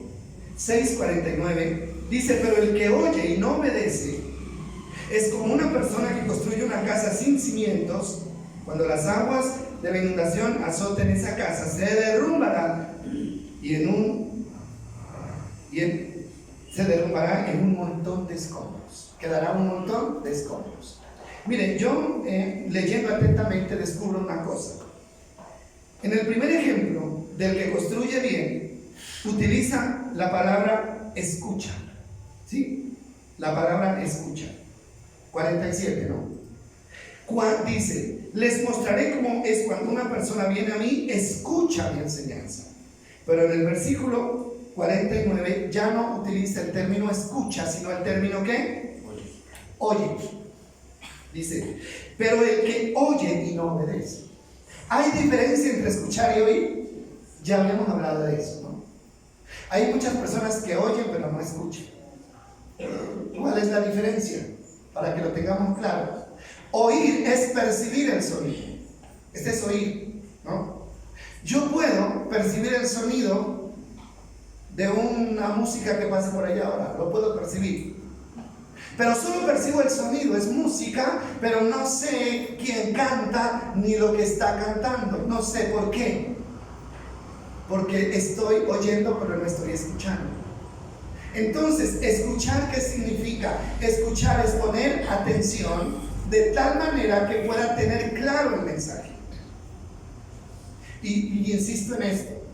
6:49, dice, pero el que oye y no obedece es como una persona que construye una casa sin cimientos. Cuando las aguas de la inundación azoten esa casa, se derrumbará se derrumbará en un montón de escombros. Quedará un montón de escombros. Miren, yo leyendo atentamente descubro una cosa. En el primer ejemplo del que construye bien, utiliza la palabra escucha. ¿Sí? La palabra escucha. 47, ¿no? Dice, les mostraré cómo es cuando una persona viene a mí, escucha mi enseñanza. Pero en el versículo 49 ya no utiliza el término escucha, sino el término ¿qué? Oye. Dice, pero el que oye y no obedece. ¿Hay diferencia entre escuchar y oír? Ya habíamos hablado de eso, ¿no? Hay muchas personas que oyen pero no escuchan. ¿Cuál es la diferencia? Para que lo tengamos claro. Oír es percibir el sonido. Este es oír, ¿no? Yo puedo percibir el sonido de una música que pasa por allá ahora. Lo puedo percibir. Pero solo percibo el sonido, es música, pero no sé quién canta ni lo que está cantando. No sé por qué. Porque estoy oyendo, pero no estoy escuchando. Entonces, escuchar, ¿qué significa? Escuchar es poner atención de tal manera que pueda tener claro el mensaje. Y insisto en esto,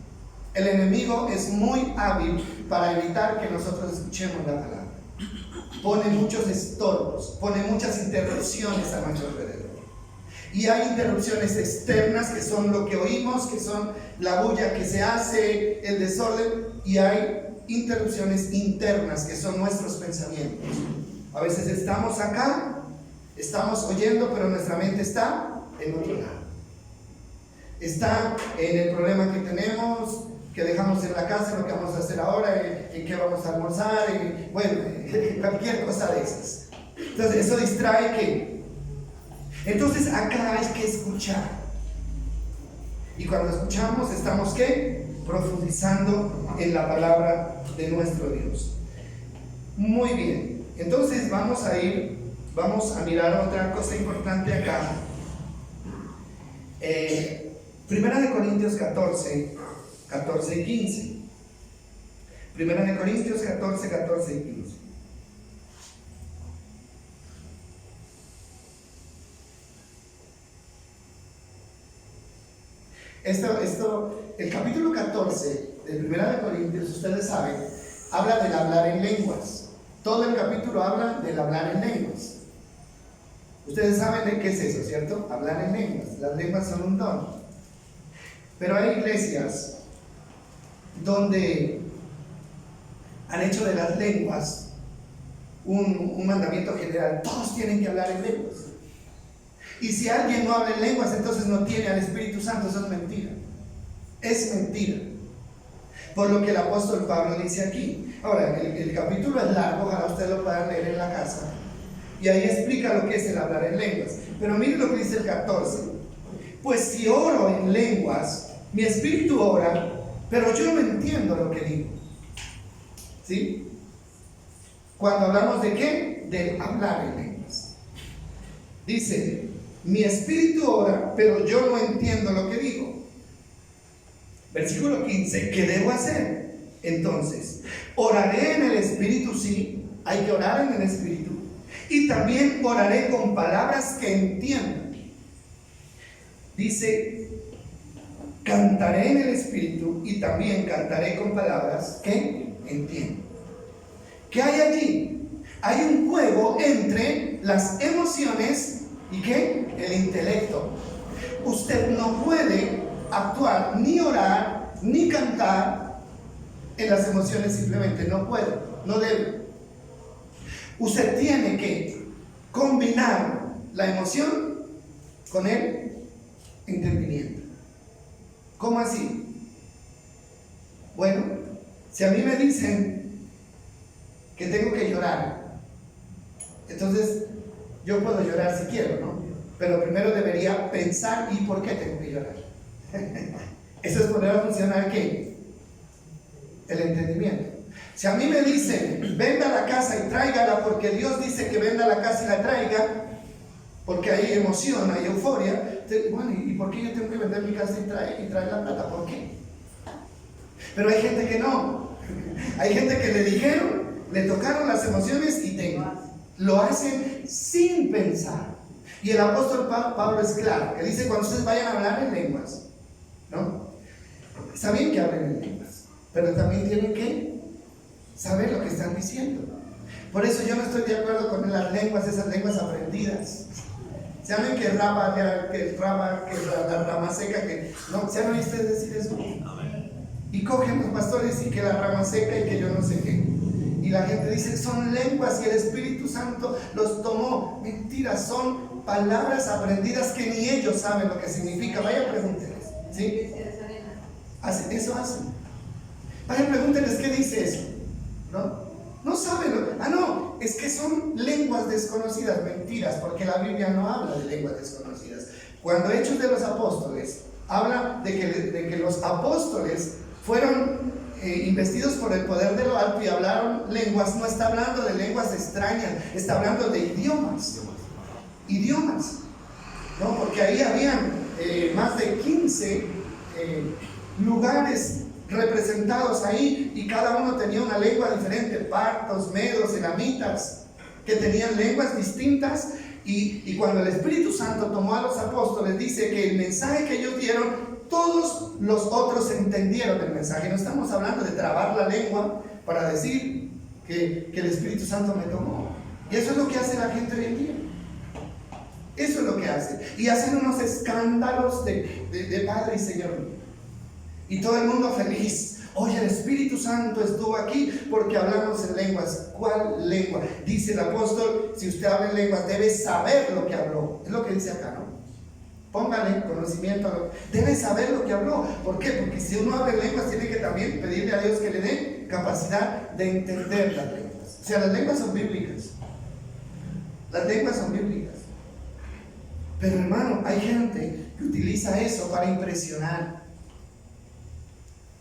el enemigo es muy hábil para evitar que nosotros escuchemos la palabra. Pone muchos estorbos, pone muchas interrupciones a nuestro alrededor. Y hay interrupciones externas que son lo que oímos, que son la bulla que se hace, el desorden, y hay interrupciones internas que son nuestros pensamientos. A veces estamos acá, estamos oyendo, pero nuestra mente está en otro lado. Está en el problema que tenemos, que dejamos en la casa, lo que vamos a hacer ahora, en qué vamos a almorzar, bueno, cualquier cosa de esas. Entonces eso distrae que. Entonces acá hay que escuchar. Y cuando escuchamos estamos ¿qué? Profundizando en la palabra de nuestro Dios. Muy bien. Entonces vamos a mirar otra cosa importante acá. Primera de Corintios 14 y 15. Primera de Corintios 14 y 15. El capítulo 14 de Primera de Corintios, ustedes saben, habla del hablar en lenguas. Todo el capítulo habla del hablar en lenguas. Ustedes saben de qué es eso, ¿cierto? Hablar en lenguas. Las lenguas son un don. Pero hay iglesias donde han hecho de las lenguas un mandamiento general. Todos tienen que hablar en lenguas. Y si alguien no habla en lenguas, entonces no tiene al Espíritu Santo. Eso es mentira. Es mentira. Por lo que el apóstol Pablo dice aquí. Ahora, el capítulo es largo, ojalá ustedes lo puedan leer en la casa. Y ahí explica lo que es el hablar en lenguas. Pero miren lo que dice el 14. Pues si oro en lenguas, mi espíritu ora, pero yo no entiendo lo que digo. ¿Sí? Cuando hablamos de ¿qué? Del hablar en lenguas. Dice, mi espíritu ora, pero yo no entiendo lo que digo. Versículo 15, ¿qué debo hacer? Entonces, oraré en el espíritu, sí, hay que orar en el espíritu. Y también oraré con palabras que entiendan. Dice, cantaré en el espíritu y también cantaré con palabras que entiendo. ¿Qué hay allí? Hay un juego entre las emociones y ¿qué? El intelecto. Usted no puede actuar, ni orar, ni cantar en las emociones simplemente. No puede, no debe. Usted tiene que combinar la emoción con el entendimiento. ¿Cómo así? Bueno, si a mí me dicen que tengo que llorar, entonces yo puedo llorar si quiero, ¿no? Pero primero debería pensar ¿y por qué tengo que llorar? Eso es poner a funcionar ¿qué? El entendimiento. Si a mí me dicen, venda la casa y tráigala porque Dios dice que venda la casa y la traiga, porque hay emoción, hay euforia, bueno, ¿y por qué yo tengo que vender mi casa y traer la plata? ¿Por qué? Pero hay gente que no. Hay gente que le dijeron, le tocaron las emociones y lo hacen sin pensar. Y el apóstol Pablo es claro, que dice cuando ustedes vayan a hablar en lenguas, ¿no? Está bien que hablen en lenguas, pero también tienen que saber lo que están diciendo. Por eso yo no estoy de acuerdo con las lenguas, esas lenguas aprendidas. ¿Saben que la rama seca? No, ¿se han oído ustedes decir eso? Y cogen los pastores y que la rama seca y que yo no sé qué. Y la gente dice, son lenguas y el Espíritu Santo los tomó. Mentira, son palabras aprendidas que ni ellos saben lo que significa. Vaya, pregúntenles. ¿Sí? Eso hacen. Vaya, pregúntenles qué dice eso. No saben. No, es que son lenguas desconocidas. Mentiras, porque la Biblia no habla de lenguas desconocidas. Cuando Hechos de los Apóstoles habla de que los apóstoles fueron investidos por el poder de lo alto y hablaron lenguas, no está hablando de lenguas extrañas, está hablando de idiomas, ¿no? Porque ahí habían más de 15 lugares representados ahí y cada uno tenía una lengua diferente, partos, medos, elamitas, que tenían lenguas distintas. Y cuando el Espíritu Santo tomó a los apóstoles, dice que el mensaje que ellos dieron, todos los otros entendieron el mensaje. No estamos hablando de trabar la lengua para decir que el Espíritu Santo me tomó. Y eso es lo que hace la gente hoy en día. Eso es lo que hace. Y hacen unos escándalos de Padre y Señor. Y todo el mundo feliz. Oye, el Espíritu Santo estuvo aquí porque hablamos en lenguas. ¿Cuál lengua? Dice el apóstol, si usted habla en lenguas, debe saber lo que habló. Es lo que dice acá, ¿no? Póngale conocimiento. Debe saber lo que habló. ¿Por qué? Porque si uno habla en lenguas, tiene que también pedirle a Dios que le dé capacidad de entender las lenguas. O sea, las lenguas son bíblicas. Las lenguas son bíblicas. Pero hermano, hay gente que utiliza eso para impresionar.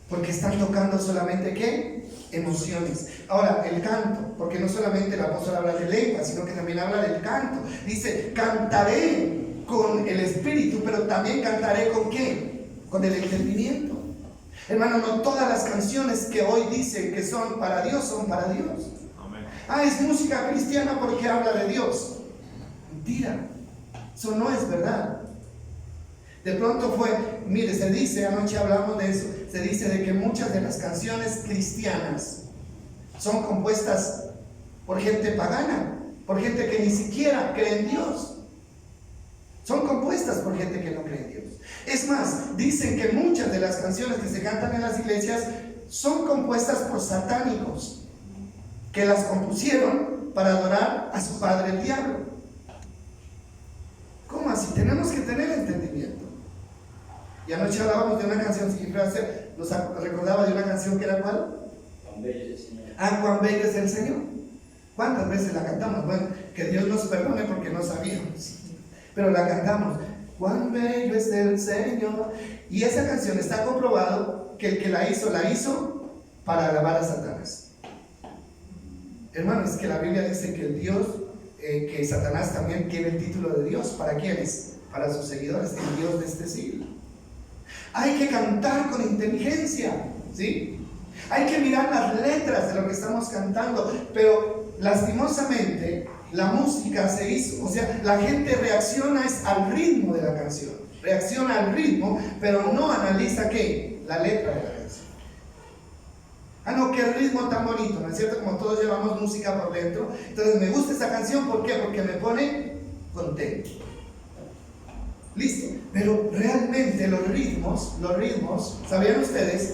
Porque están tocando solamente ¿qué? Emociones. Ahora, el canto, porque no solamente el apóstol habla de lengua, sino que también habla del canto. Dice, cantaré con el espíritu, pero también cantaré ¿con qué? Con el entendimiento. Hermano, no todas las canciones que hoy dicen que son para Dios, son para Dios. Amén. Ah, es música cristiana porque habla de Dios. Mentira. Eso no es verdad. De pronto fue, mire, se dice, anoche hablamos de eso, se dice de que muchas de las canciones cristianas son compuestas por gente pagana, por gente que ni siquiera cree en Dios. Son compuestas por gente que no cree en Dios. Es más, dicen que muchas de las canciones que se cantan en las iglesias son compuestas por satánicos, que las compusieron para adorar a su padre el diablo. ¿Cómo así? Tenemos que tener entendimiento. Y anoche hablábamos de una canción, si nos recordaba de una canción que era ¿cuál? Cuán bello es el Señor. Ah, cuán bello es el Señor. ¿Cuántas veces la cantamos? Bueno, que Dios nos perdone porque no sabíamos. Pero la cantamos. Cuán bello es el Señor. Y esa canción está comprobado que el que la hizo para alabar a Satanás. Hermano, es que la Biblia dice que el Dios, que Satanás también tiene el título de Dios. ¿Para quiénes? Para sus seguidores, el Dios de este siglo. Hay que cantar con inteligencia, ¿sí? Hay que mirar las letras de lo que estamos cantando, pero lastimosamente la música se hizo, o sea, la gente reacciona al ritmo de la canción, reacciona al ritmo, pero no analiza ¿qué? La letra de la canción. Ah, no, qué ritmo tan bonito, ¿no es cierto? Como todos llevamos música por dentro, entonces me gusta esa canción, ¿por qué? Porque me pone contento. Listo, pero realmente los ritmos, ¿sabían ustedes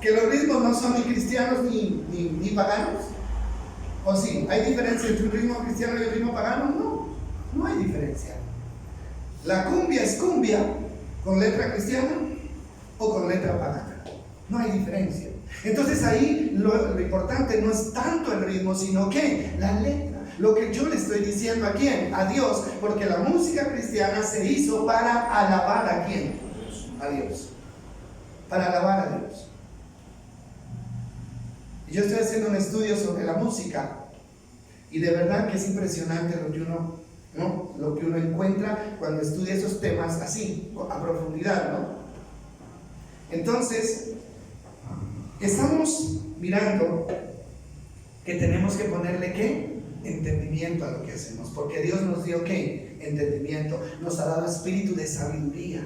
que los ritmos no son ni cristianos ni paganos? ¿O sí? ¿Hay diferencia entre un ritmo cristiano y un ritmo pagano? No, no hay diferencia. La cumbia es cumbia con letra cristiana o con letra pagana. No hay diferencia. Entonces ahí lo importante no es tanto el ritmo, sino que la letra. Lo que yo le estoy diciendo a quién, a Dios, porque la música cristiana se hizo para alabar a quién, a Dios, para alabar a Dios. Y yo estoy haciendo un estudio sobre la música y de verdad que es impresionante lo que uno encuentra cuando estudia esos temas así, a profundidad, ¿no? Entonces, estamos mirando que tenemos que ponerle ¿qué? Entendimiento a lo que hacemos, porque Dios nos dio ¿qué? Entendimiento, nos ha dado espíritu de sabiduría.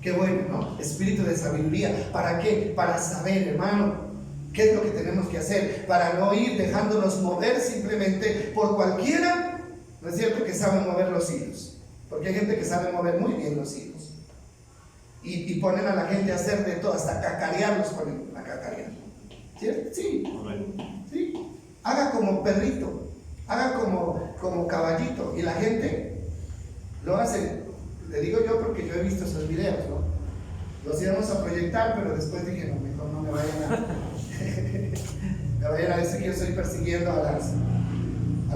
Qué bueno, ¿no? Espíritu de sabiduría. ¿Para qué? Para saber, hermano, qué es lo que tenemos que hacer, para no ir dejándonos mover simplemente por cualquiera, ¿no es cierto? Que sabe mover los hilos, porque hay gente que sabe mover muy bien los hilos y ponen a la gente a hacer de todo, hasta cacarearlos ponen a cacarear, ¿cierto? Sí, sí. Haga como perrito, haga como caballito, y la gente lo hace. Le digo yo porque yo he visto esos videos, ¿no? Los íbamos a proyectar, pero después dije, no, mejor no me vayan a decir que yo estoy persiguiendo a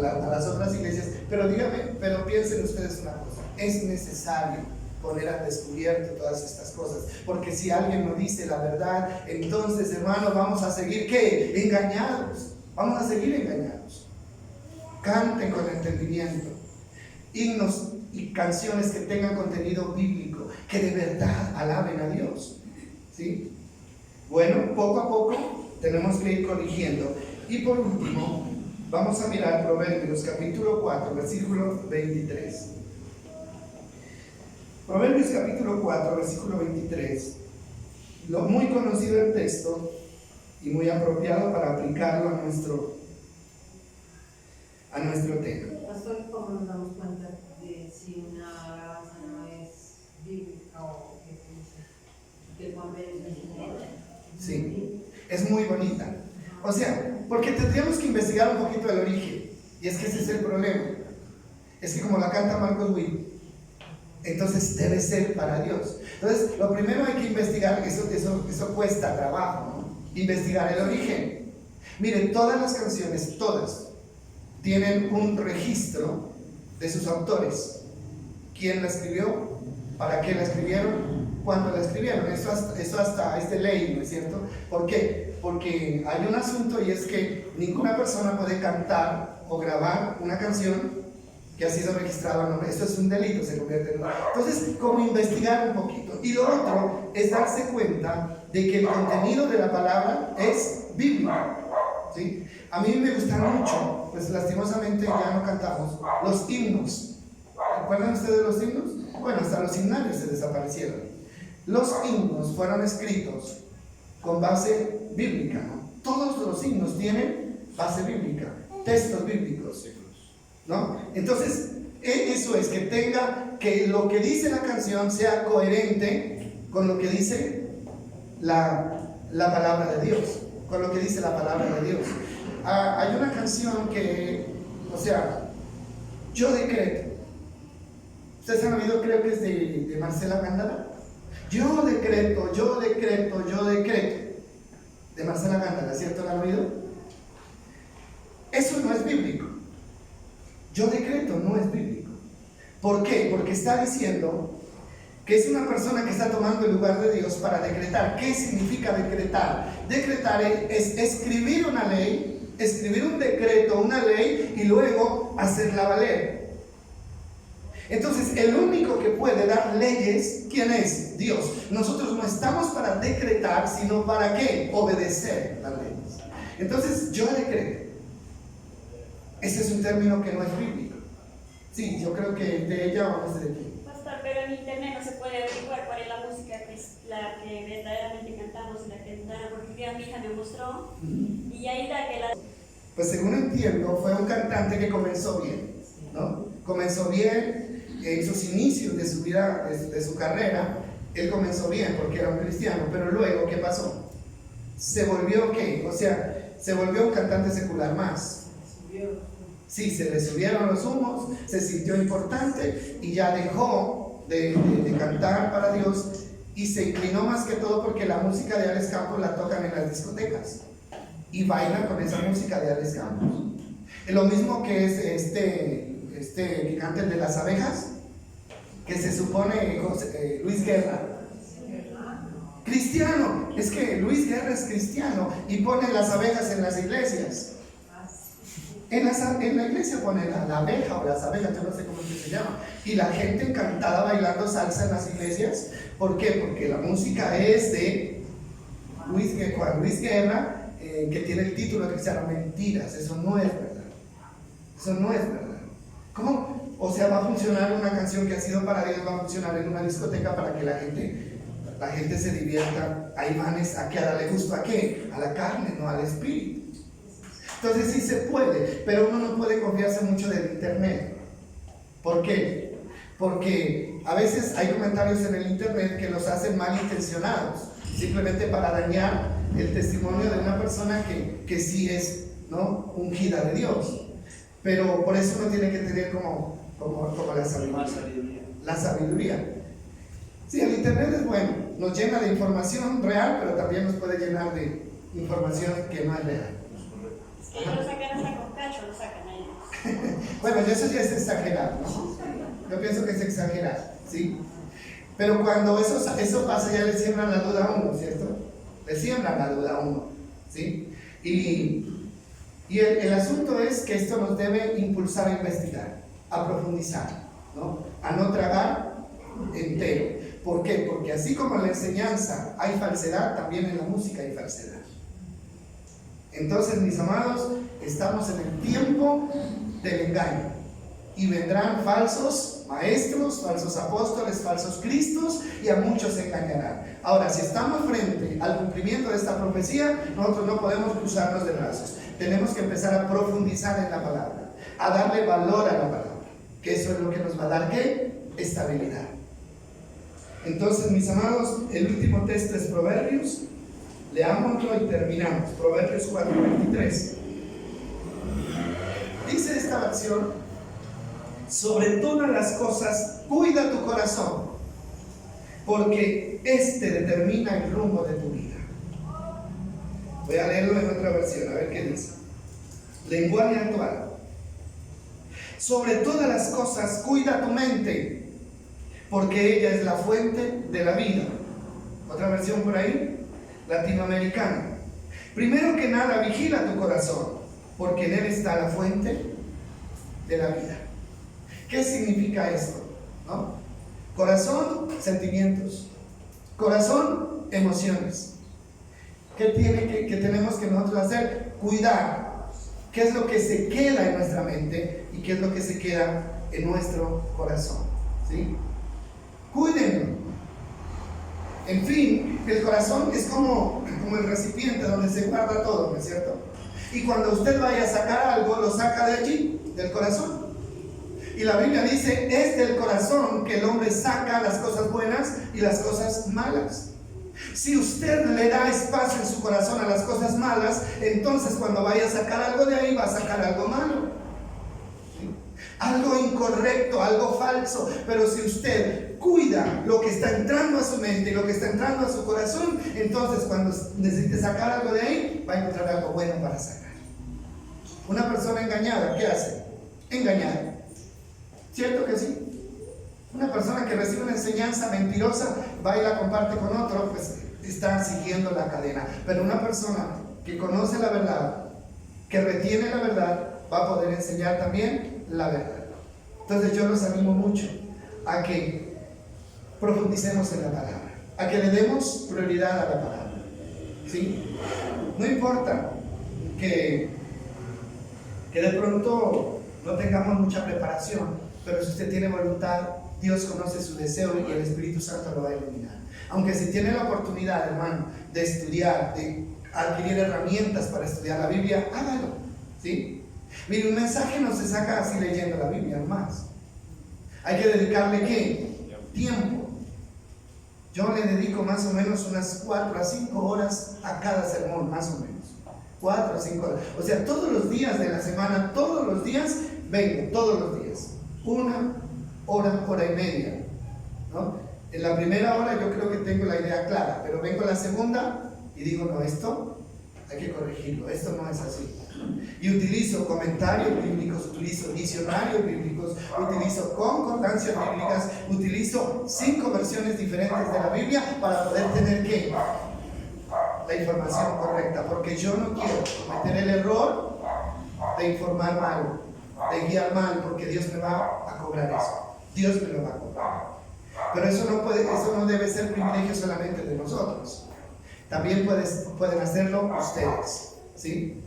las otras iglesias. Pero dígame, pero piensen ustedes una cosa, es necesario poner al descubierto todas estas cosas, porque si alguien no dice la verdad, entonces, hermano, vamos a seguir, ¿qué? Engañados, vamos a seguir engañados. Canten con entendimiento, himnos y canciones que tengan contenido bíblico, que de verdad alaben a Dios, ¿sí? Bueno, poco a poco tenemos que ir corrigiendo. Y por último, vamos a mirar Proverbios capítulo 4, versículo 23. Proverbios capítulo 4, versículo 23. Lo muy conocido el texto y muy apropiado para aplicarlo a nuestro tema. Pastor, ¿cómo nos damos cuenta de si una alabanza no es bíblica o que Sí, es muy bonita. O sea, porque tendríamos que investigar un poquito el origen. Y es que ese es el problema. Es que como la canta Marcos Witt, entonces debe ser para Dios. Entonces, lo primero hay que investigar, eso cuesta trabajo, ¿no? Investigar el origen. Miren, todas las canciones, todas, tienen un registro de sus autores. ¿Quién la escribió? ¿Para qué la escribieron? ¿Cuándo la escribieron? Eso hasta es de ley, ¿no es cierto? ¿Por qué? Porque hay un asunto y es que ninguna persona puede cantar o grabar una canción que ha sido registrada a nombre. Esto es un delito, se convierte en un... Entonces, como investigar un poquito. Y lo otro es darse cuenta de que el contenido de la palabra es bíblico, ¿sí? A mí me gustan mucho, pues lastimosamente ya no cantamos, los himnos. ¿Recuerdan ustedes los himnos? Bueno, hasta los himnarios se desaparecieron. Los himnos fueron escritos con base bíblica, ¿no? Todos los himnos tienen base bíblica, textos bíblicos, ¿no? Entonces, eso es que lo que dice la canción sea coherente con lo que dice la palabra de Dios, con lo que dice la palabra de Dios. Hay una canción que, o sea, yo decreto. Ustedes han oído, creo que es de Marcela Gándara. Yo decreto. De Marcela Gándara, ¿cierto? ¿La han oído? Eso no es bíblico. Yo decreto no es bíblico. ¿Por qué? Porque está diciendo que es una persona que está tomando el lugar de Dios para decretar. ¿Qué significa decretar? Decretar es escribir una ley, escribir un decreto, una ley y luego hacerla valer. Entonces, el único que puede dar leyes, ¿quién es? Dios. Nosotros no estamos para decretar, sino para ¿qué? Obedecer las leyes. Entonces, yo decreto. Ese es un término que no es bíblico. Sí, yo creo que de ella vamos a decir. Pastor, pero en internet no se puede averiguar cuál es la música que es la que verdaderamente cantamos y la que no, porque mi hija me mostró y ahí da que la... Pues según entiendo, fue un cantante que comenzó bien, ¿no? Comenzó bien en sus inicios de su vida, de su carrera. Él comenzó bien porque era un cristiano, pero luego, ¿qué pasó? Se volvió, ¿qué? O sea, se volvió un cantante secular más. Sí, se le subieron los humos, se sintió importante y ya dejó de cantar para Dios y se inclinó más que todo porque la música de Alex Campos la tocan en las discotecas y bailan con esa música de Alex Campos. Lo mismo que es este que canta el de las abejas, que se supone Luis Guerra. Cristiano, es que Luis Guerra es cristiano y pone las abejas en las iglesias. En la iglesia pone la abeja o las abejas, yo no sé cómo se llama, y la gente encantada bailando salsa en las iglesias. ¿Por qué? Porque la música es de Luis Guerra, que tiene el título cristiano. Mentiras, eso no es verdad. Eso no es verdad. ¿Cómo? O sea, va a funcionar una canción que ha sido para Dios, va a funcionar en una discoteca para que la gente se divierta. Hay manes a que darle gusto a qué, a la carne, no al espíritu. Entonces sí se puede, pero uno no puede confiarse mucho del internet. ¿Por qué? Porque a veces hay comentarios en el internet que los hacen malintencionados, simplemente para dañar el testimonio de una persona que sí es, ¿no?, ungida de Dios. Pero por eso uno tiene que tener como la sabiduría. La sabiduría. Sí, el internet es bueno, nos llena de información real, pero también nos puede llenar de información que no es real. Si lo sacan hasta con cacho, lo sacan ahí. Bueno, eso ya es exagerado, ¿no? Yo pienso que es exagerado, ¿sí? Pero cuando eso pasa, ya le siembran la duda a uno, ¿cierto? Le siembran la duda a uno, ¿sí? Y el asunto es que esto nos debe impulsar a investigar, a profundizar, ¿no? A no tragar entero. ¿Por qué? Porque así como en la enseñanza hay falsedad, también en la música hay falsedad. Entonces, mis amados, estamos en el tiempo del engaño. Y vendrán falsos maestros, falsos apóstoles, falsos cristos, y a muchos se engañarán. Ahora, si estamos frente al cumplimiento de esta profecía, nosotros no podemos cruzarnos de brazos. Tenemos que empezar a profundizar en la palabra, a darle valor a la palabra, que eso es lo que nos va a dar, ¿qué? Estabilidad. Entonces, mis amados, el último texto es Proverbios. Leámoslo y terminamos. Proverbios 4:23. Dice esta versión: sobre todas las cosas, cuida tu corazón, porque este determina el rumbo de tu vida. Voy a leerlo en otra versión, a ver qué dice. Lenguaje actual. Sobre todas las cosas, cuida tu mente, porque ella es la fuente de la vida. Otra versión por ahí, latinoamericana. Primero que nada, vigila tu corazón, porque en él está la fuente de la vida. ¿Qué significa esto? ¿No? Corazón, sentimientos. Corazón, emociones. ¿Qué tenemos que nosotros hacer? Cuidar. ¿Qué es lo que se queda en nuestra mente y qué es lo que se queda en nuestro corazón? ¿Sí? Cuídenlo. En fin, el corazón es como el recipiente donde se guarda todo, ¿no es cierto? Y cuando usted vaya a sacar algo, lo saca de allí, del corazón. Y la Biblia dice, es del corazón que el hombre saca las cosas buenas y las cosas malas. Si usted le da espacio en su corazón a las cosas malas, entonces cuando vaya a sacar algo de ahí, va a sacar algo malo. ¿Sí? Algo incorrecto, algo falso. Pero si usted cuida lo que está entrando a su mente y lo que está entrando a su corazón, entonces cuando necesite sacar algo de ahí, va a encontrar algo bueno para sacar. Una persona engañada, ¿qué hace? Engañar. ¿Cierto que sí? Una persona que recibe una enseñanza mentirosa, va y la comparte con otro, pues está siguiendo la cadena. Pero una persona que conoce la verdad, que retiene la verdad, va a poder enseñar también la verdad. Entonces yo los animo mucho a que profundicemos en la palabra, a que le demos prioridad a la palabra. ¿Sí? No importa que de pronto no tengamos mucha preparación, pero si usted tiene voluntad, Dios conoce su deseo y el Espíritu Santo lo va a iluminar. Aunque si tiene la oportunidad, hermano, de estudiar, de adquirir herramientas para estudiar la Biblia, hágalo. ¿Sí? Mire, un mensaje no se saca así leyendo la Biblia, más. Hay que dedicarle, ¿qué? Tiempo. Yo le dedico más o menos unas 4 a 5 horas a cada sermón, más o menos. 4 a 5 horas. O sea, todos los días de la semana, todos los días, vengo, todos los días. 1 hora, hora y media, ¿no? En la primera hora yo creo que tengo la idea clara, pero vengo a la segunda y digo, no, esto hay que corregirlo, esto no es así. Y utilizo comentarios bíblicos, utilizo diccionarios bíblicos, utilizo concordancias bíblicas, utilizo 5 versiones diferentes de la Biblia para poder tener, ¿qué? La información correcta, porque yo no quiero cometer el error de informar mal, de guiar mal, porque Dios me va a cobrar eso. Dios me lo va a cobrar. Pero eso no debe ser privilegio solamente de nosotros. También pueden hacerlo ustedes. ¿Sí?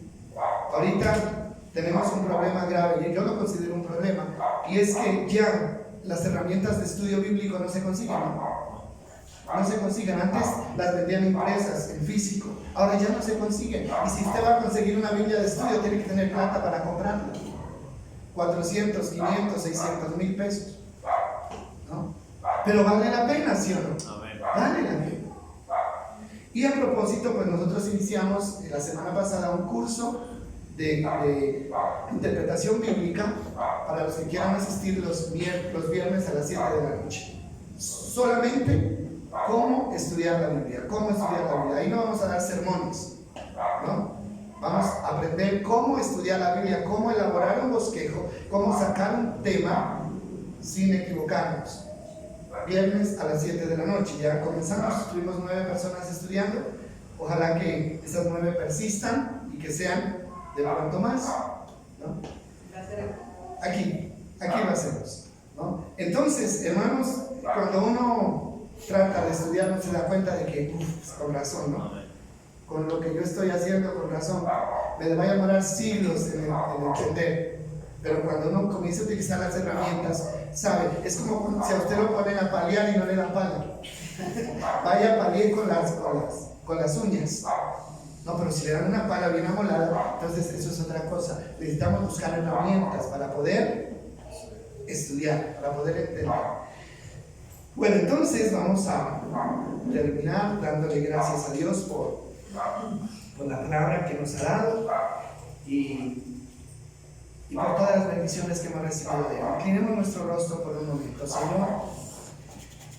Ahorita tenemos un problema grave, y yo lo considero un problema, y es que ya las herramientas de estudio bíblico no se consiguen. No se consiguen. Antes las vendían impresas en físico, ahora ya no se consiguen. Y si usted va a conseguir una Biblia de estudio, tiene que tener plata para comprarla. 400, 500, 600 mil pesos, ¿no? Pero vale la pena, ¿sí o no? Vale la pena. Y a propósito, pues nosotros iniciamos la semana pasada un curso de interpretación bíblica para los que quieran asistir los viernes a las 7 de la noche. Solamente cómo estudiar la Biblia, Ahí no vamos a dar sermones, ¿no? Vamos a aprender cómo estudiar la Biblia, cómo elaborar un bosquejo, cómo sacar un tema sin equivocarnos. Viernes a las 7 de la noche, ya comenzamos, tuvimos 9 personas estudiando. Ojalá que esas 9 persistan y que sean de pronto más, ¿no? Aquí lo hacemos, ¿no? Entonces, hermanos, cuando uno trata de estudiar, no se da cuenta de que, con razón, ¿no? Con lo que yo estoy haciendo, con razón, me va a demorar siglos en entender. Pero cuando uno comienza a utilizar las herramientas, sabe, es como si a usted lo ponen a paliar y no le dan pala. Vaya a paliar con las uñas. No, pero si le dan una pala bien amolada, entonces eso es otra cosa. Necesitamos buscar herramientas para poder estudiar, para poder entender. Bueno, entonces vamos a terminar dándole gracias a Dios por la palabra que nos ha dado y por todas las bendiciones que hemos recibido de Él. Inclinemos nuestro rostro por un momento. Señor,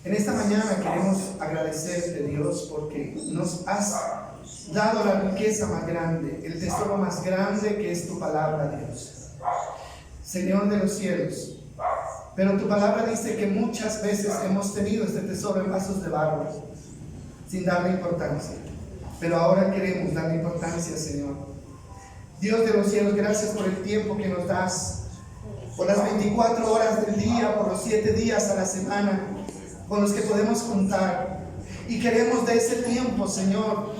en esta mañana queremos agradecerte, Dios, porque nos has dado la riqueza más grande, el tesoro más grande que es tu palabra, Dios. Señor de los cielos, pero tu palabra dice que muchas veces hemos tenido este tesoro en vasos de barro, sin darle importancia. Pero ahora queremos darle importancia, Señor. Dios de los cielos, gracias por el tiempo que nos das, por las 24 horas del día, por los 7 días a la semana, con los que podemos contar. Y queremos de ese tiempo, Señor,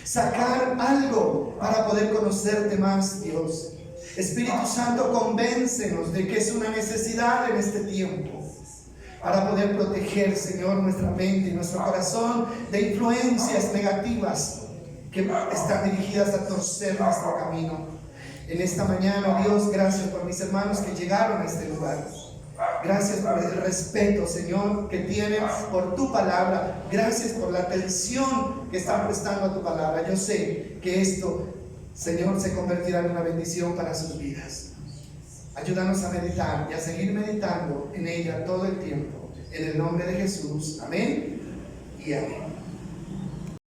sacar algo para poder conocerte más, Dios. Espíritu Santo, convéncenos de que es una necesidad en este tiempo para poder proteger, Señor, nuestra mente y nuestro corazón de influencias negativas que están dirigidas a torcer nuestro camino. En esta mañana, Dios, gracias por mis hermanos que llegaron a este lugar. Gracias por el respeto, Señor, que tienen por tu palabra. Gracias por la atención que están prestando a tu palabra. Yo sé que esto, Señor, se convertirá en una bendición para sus vidas. Ayúdanos a meditar y a seguir meditando en ella todo el tiempo. En el nombre de Jesús. Amén y amén.